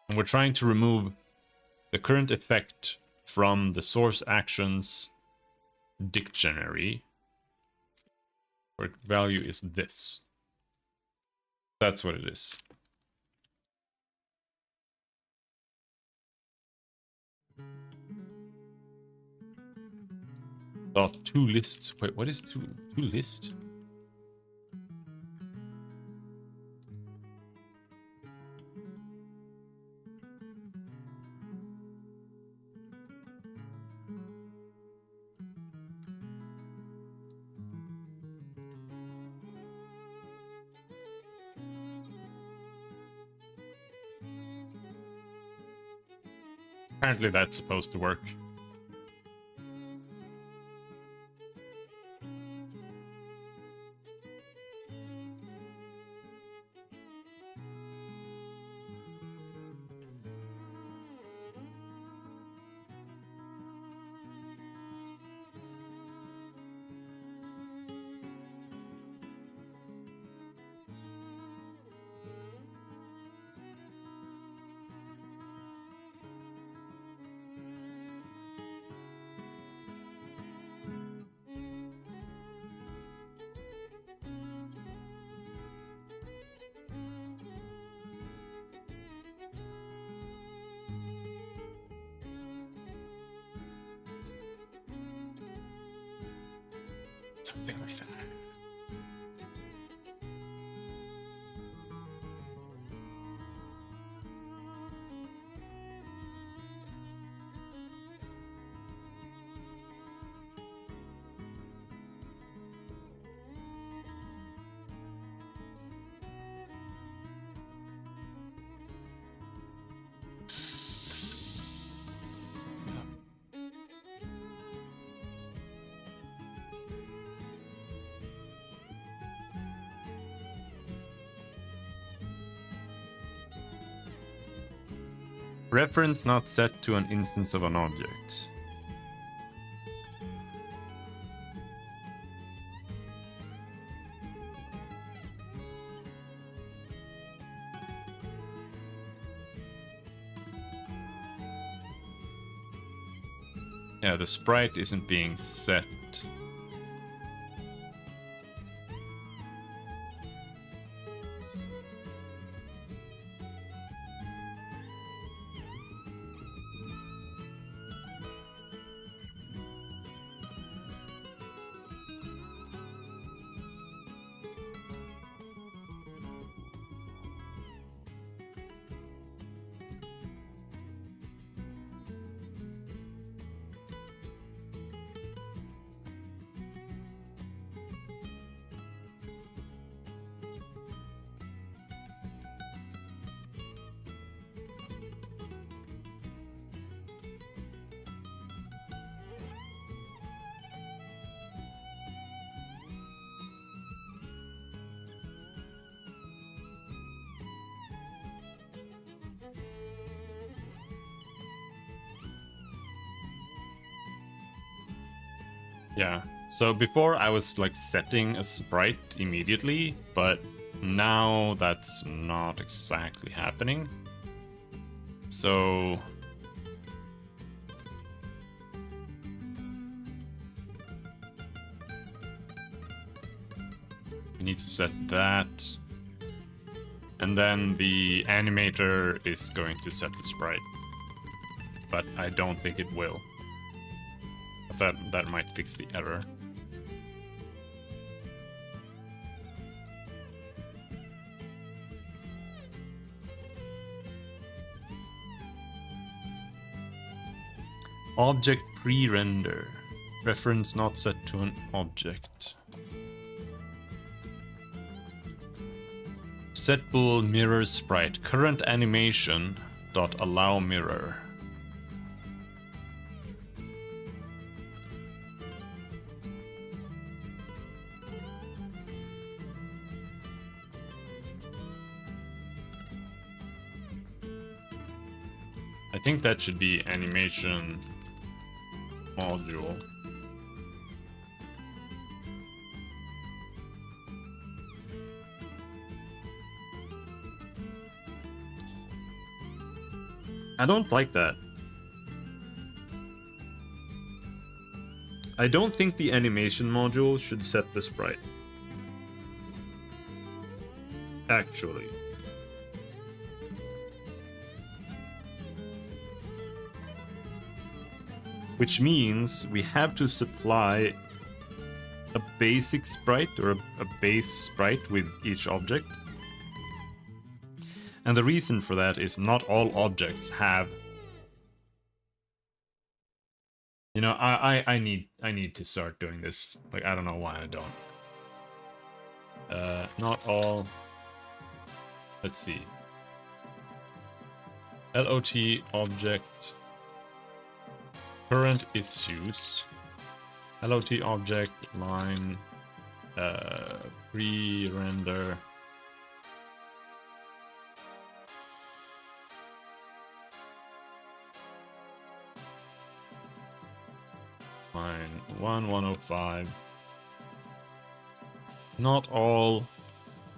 And we're trying to remove the current effect from the source actions dictionary, where value is this. That's what it is. Two lists. Wait, what is two list? Apparently that's supposed to work. Something like that. Reference not set to an instance of an object. Yeah, the sprite isn't being set. Yeah, so before I was like setting a sprite immediately, but now that's not exactly happening. So we need to set that. And then the animator is going to set the sprite. But I don't think it will. That might fix the error. Object pre-render. Reference not set to an object. Set bool mirror sprite. Current animation dot allow mirror. I think that should be animation module. I don't like that. I don't think the animation module should set the sprite. Actually. Which means we have to supply a basic sprite or a base sprite with each object. And the reason for that is not all objects have... You know, I need to start doing this. Like, I don't know why I don't. Not all... Let's see. LOT object... Current issues. LOT object line pre-render. Line 105. Not all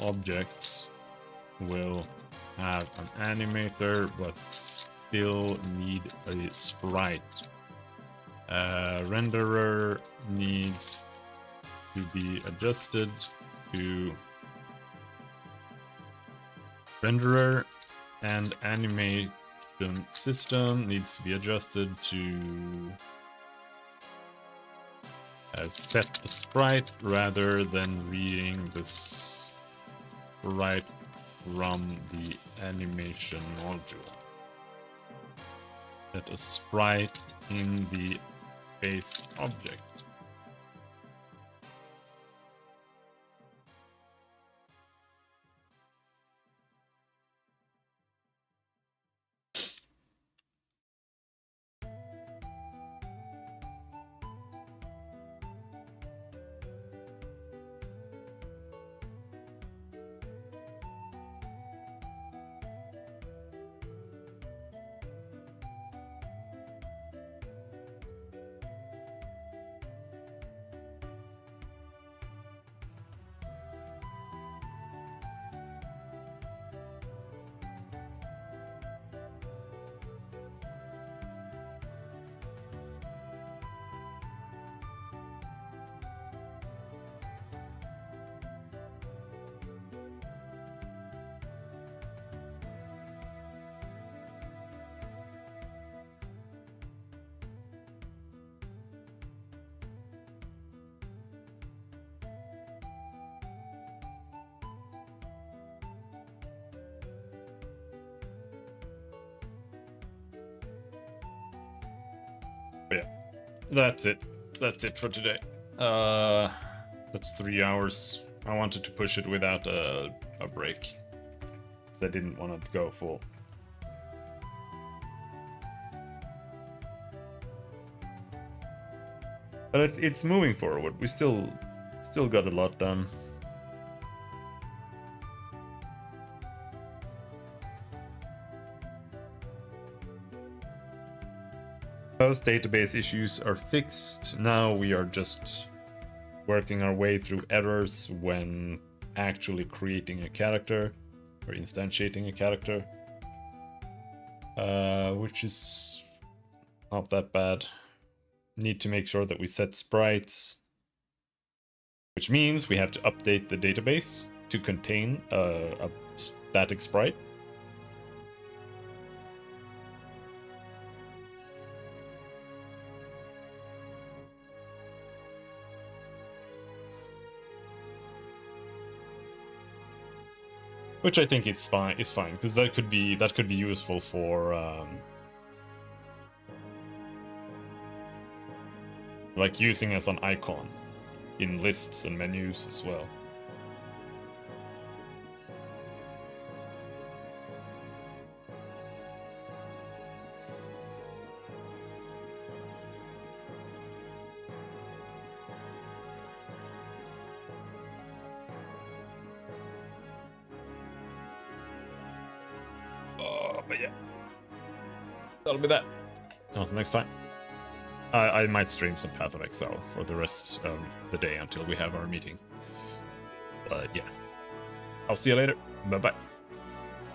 objects will have an animator, but still need a sprite. Renderer needs to be adjusted to renderer, and animation system needs to be adjusted to set a sprite rather than reading this sprite from the animation module. Set a sprite in the base object. Yeah, that's it. That's it for today. That's 3 hours. I wanted to push it without a break, because I didn't want to go full. But it's moving forward. We still got a lot done. Most database issues are fixed. Now we are just working our way through errors when actually creating a character or instantiating a character, which is not that bad. Need to make sure that we set sprites, which means we have to update the database to contain a static sprite. Which I think is fine. It's fine, because that could be useful for like using as an icon in lists and menus as well. But yeah, that'll be that. Until next time. I might stream some Path of Exile for the rest of the day until we have our meeting. But yeah, I'll see you later. Bye-bye.